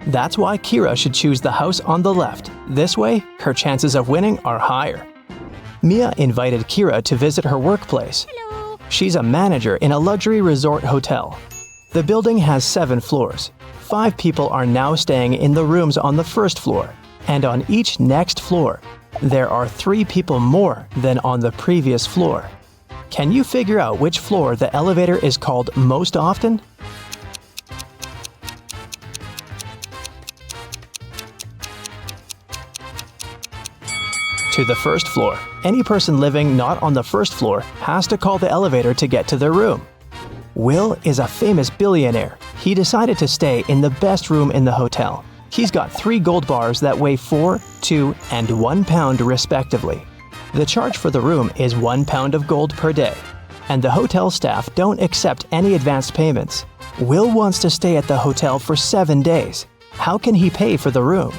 That's why Kira should choose the house on the left. This way, her chances of winning are higher. Mia invited Kira to visit her workplace. Hello. She's a manager in a luxury resort hotel. The building has 7 floors. 5 people are now staying in the rooms on the first floor, and on each next floor, there are 3 people more than on the previous floor. Can you figure out which floor the elevator is called most often? To the first floor. Any person living not on the first floor has to call the elevator to get to their room. Will is a famous billionaire. He decided to stay in the best room in the hotel. He's got 3 gold bars that weigh 4, 2, and 1 pound respectively. The charge for the room is 1 pound of gold per day, and the hotel staff don't accept any advance payments. Will wants to stay at the hotel for 7 days. How can he pay for the room?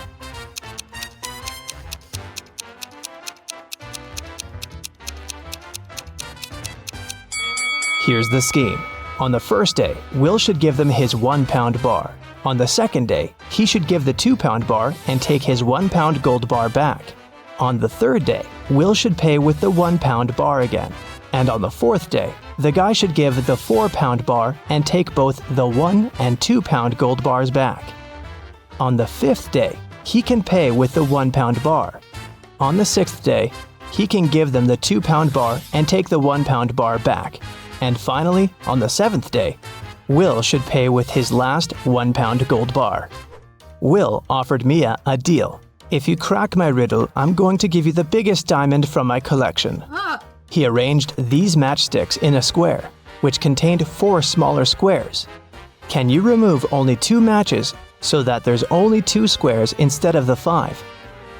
Here's the scheme. On the first day, Will should give them his 1 pound bar. On the second day, he should give the 2 pound bar and take his 1 pound gold bar back. On the third day, Will should pay with the 1 pound bar again. And on the fourth day, the guy should give the 4 pound bar and take both the 1 and 2 pound gold bars back. On the 5th day, he can pay with the 1 pound bar. On the 6th day, he can give them the 2 pound bar and take the 1 pound bar back. And finally, on the 7th day, Will should pay with his last 1 pound gold bar. Will offered Mia a deal. If you crack my riddle, I'm going to give you the biggest diamond from my collection. He arranged these matchsticks in a square, which contained 4 smaller squares. Can you remove only 2 matches so that there's only 2 squares instead of the 5?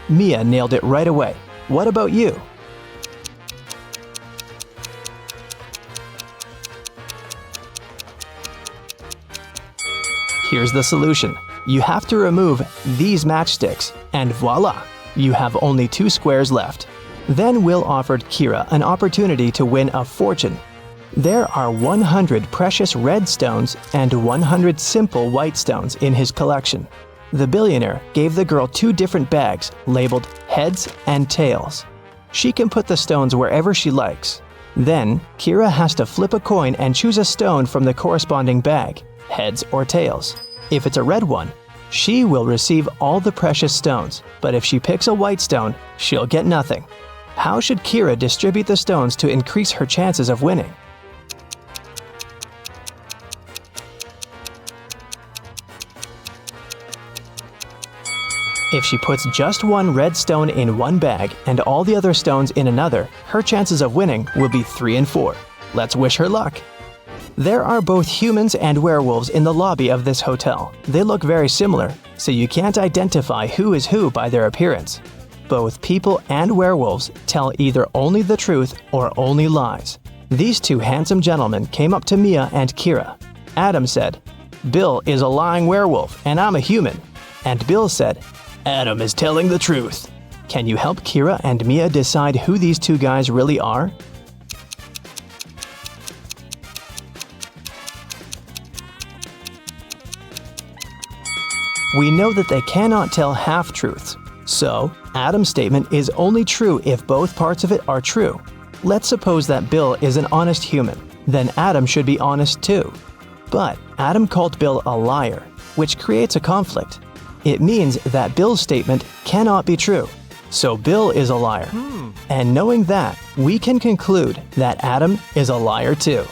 Mia nailed it right away. What about you? Here's the solution. You have to remove these matchsticks, and voila! You have only 2 squares left. Then Will offered Kira an opportunity to win a fortune. There are 100 precious red stones and 100 simple white stones in his collection. The billionaire gave the girl 2 different bags labeled heads and tails. She can put the stones wherever she likes. Then, Kira has to flip a coin and choose a stone from the corresponding bag, heads or tails. If it's a red one, she will receive all the precious stones, but if she picks a white stone, she'll get nothing. How should Kira distribute the stones to increase her chances of winning? If she puts just 1 red stone in one bag and all the other stones in another, her chances of winning will be 3 and 4. Let's wish her luck. There are both humans and werewolves in the lobby of this hotel. They look very similar, so you can't identify who is who by their appearance. Both people and werewolves tell either only the truth or only lies. These 2 handsome gentlemen came up to Mia and Kira. Adam said, "Bill is a lying werewolf and I'm a human." And Bill said, "Adam is telling the truth." Can you help Kira and Mia decide who these 2 guys really are? We know that they cannot tell half-truths. So, Adam's statement is only true if both parts of it are true. Let's suppose that Bill is an honest human. Then Adam should be honest too. But Adam called Bill a liar, which creates a conflict. It means that Bill's statement cannot be true. So Bill is a liar. And knowing that, we can conclude that Adam is a liar too.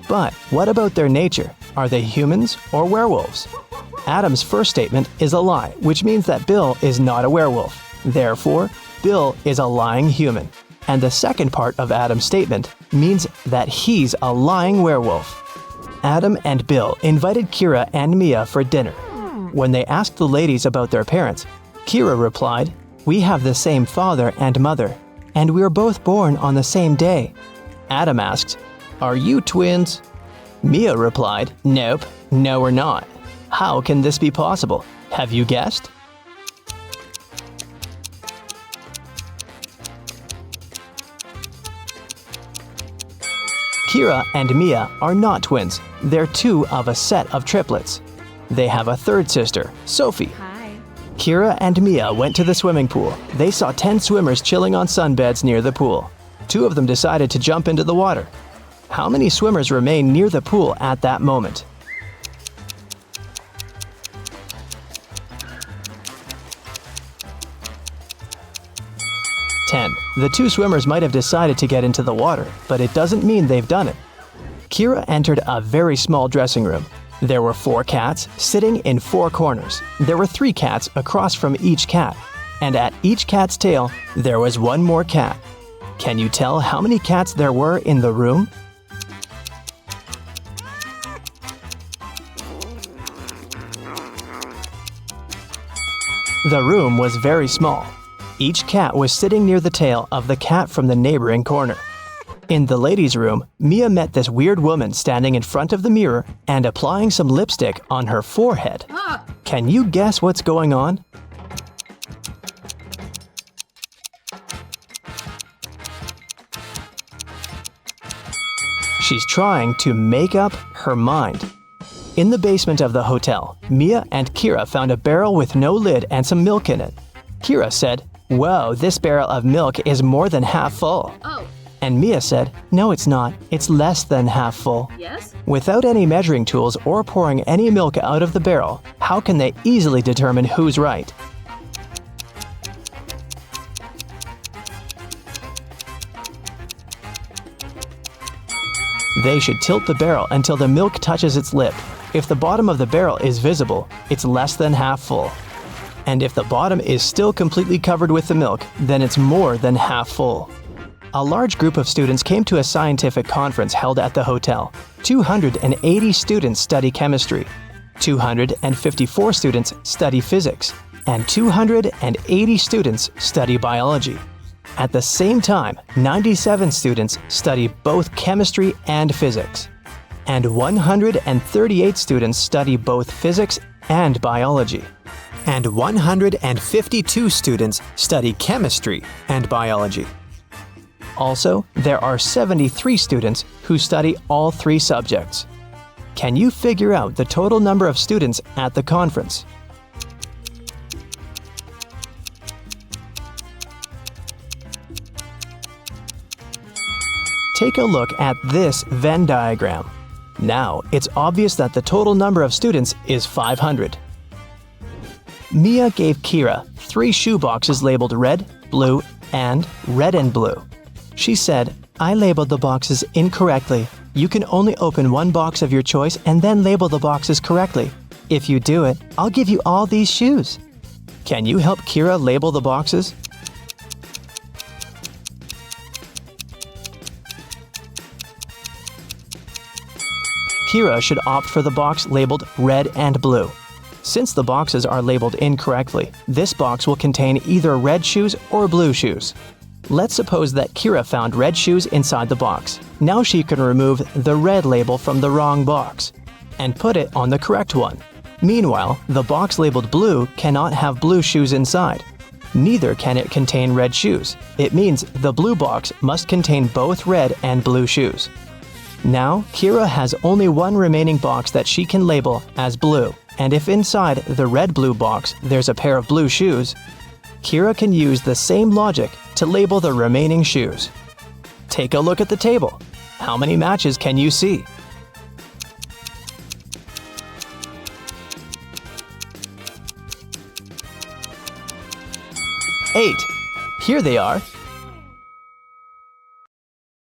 But what about their nature? Are they humans or werewolves? Adam's first statement is a lie, which means that Bill is not a werewolf. Therefore, Bill is a lying human. And the second part of Adam's statement means that he's a lying werewolf. Adam and Bill invited Kira and Mia for dinner. When they asked the ladies about their parents, Kira replied, "We have the same father and mother, and we were both born on the same day." Adam asked, "Are you twins?" Mia replied, "Nope, no we're not. How can this be possible? Have you guessed?" Kira and Mia are not twins. They're two of a set of triplets. They have a third sister, Sophie. Hi. Kira and Mia went to the swimming pool. They saw 10 swimmers chilling on sunbeds near the pool. 2 of them decided to jump into the water. How many swimmers remained near the pool at that moment? 10. The 2 swimmers might have decided to get into the water, but it doesn't mean they've done it. Kira entered a very small dressing room. There were 4 cats sitting in 4 corners. There were 3 cats across from each cat, and at each cat's tail, there was 1 more cat. Can you tell how many cats there were in the room? The room was very small. Each cat was sitting near the tail of the cat from the neighboring corner. In the ladies' room, Mia met this weird woman standing in front of the mirror and applying some lipstick on her forehead. Can you guess what's going on? She's trying to make up her mind. In the basement of the hotel, Mia and Kira found a barrel with no lid and some milk in it. Kira said, "Whoa, this barrel of milk is more than half full." Oh, And Mia said, "No, it's not. It's less than half full." yes? Without any measuring tools or pouring any milk out of the barrel, how can they easily determine who's right? They should tilt the barrel until the milk touches its lip. If the bottom of the barrel is visible, it's less than half full. And if the bottom is still completely covered with the milk, then it's more than half full. A large group of students came to a scientific conference held at the hotel. 280 students study chemistry, 254 students study physics, and 280 students study biology. At the same time, 97 students study both chemistry and physics, and 138 students study both physics and biology. And 152 students study chemistry and biology. Also, there are 73 students who study all 3 subjects. Can you figure out the total number of students at the conference? Take a look at this Venn diagram. Now, it's obvious that the total number of students is 500. Mia gave Kira 3 shoe boxes labeled red, blue, and red and blue. She said, "I labeled the boxes incorrectly. You can only open 1 box of your choice and then label the boxes correctly. If you do it, I'll give you all these shoes." Can you help Kira label the boxes? Kira should opt for the box labeled red and blue. Since the boxes are labeled incorrectly, this box will contain either red shoes or blue shoes. Let's suppose that Kira found red shoes inside the box. Now she can remove the red label from the wrong box and put it on the correct one. Meanwhile, the box labeled blue cannot have blue shoes inside. Neither can it contain red shoes. It means the blue box must contain both red and blue shoes. Now, Kira has only 1 remaining box that she can label as blue, and if inside the red-blue box there's a pair of blue shoes, Kira can use the same logic to label the remaining shoes. Take a look at the table. How many matches can you see? 8. Here they are.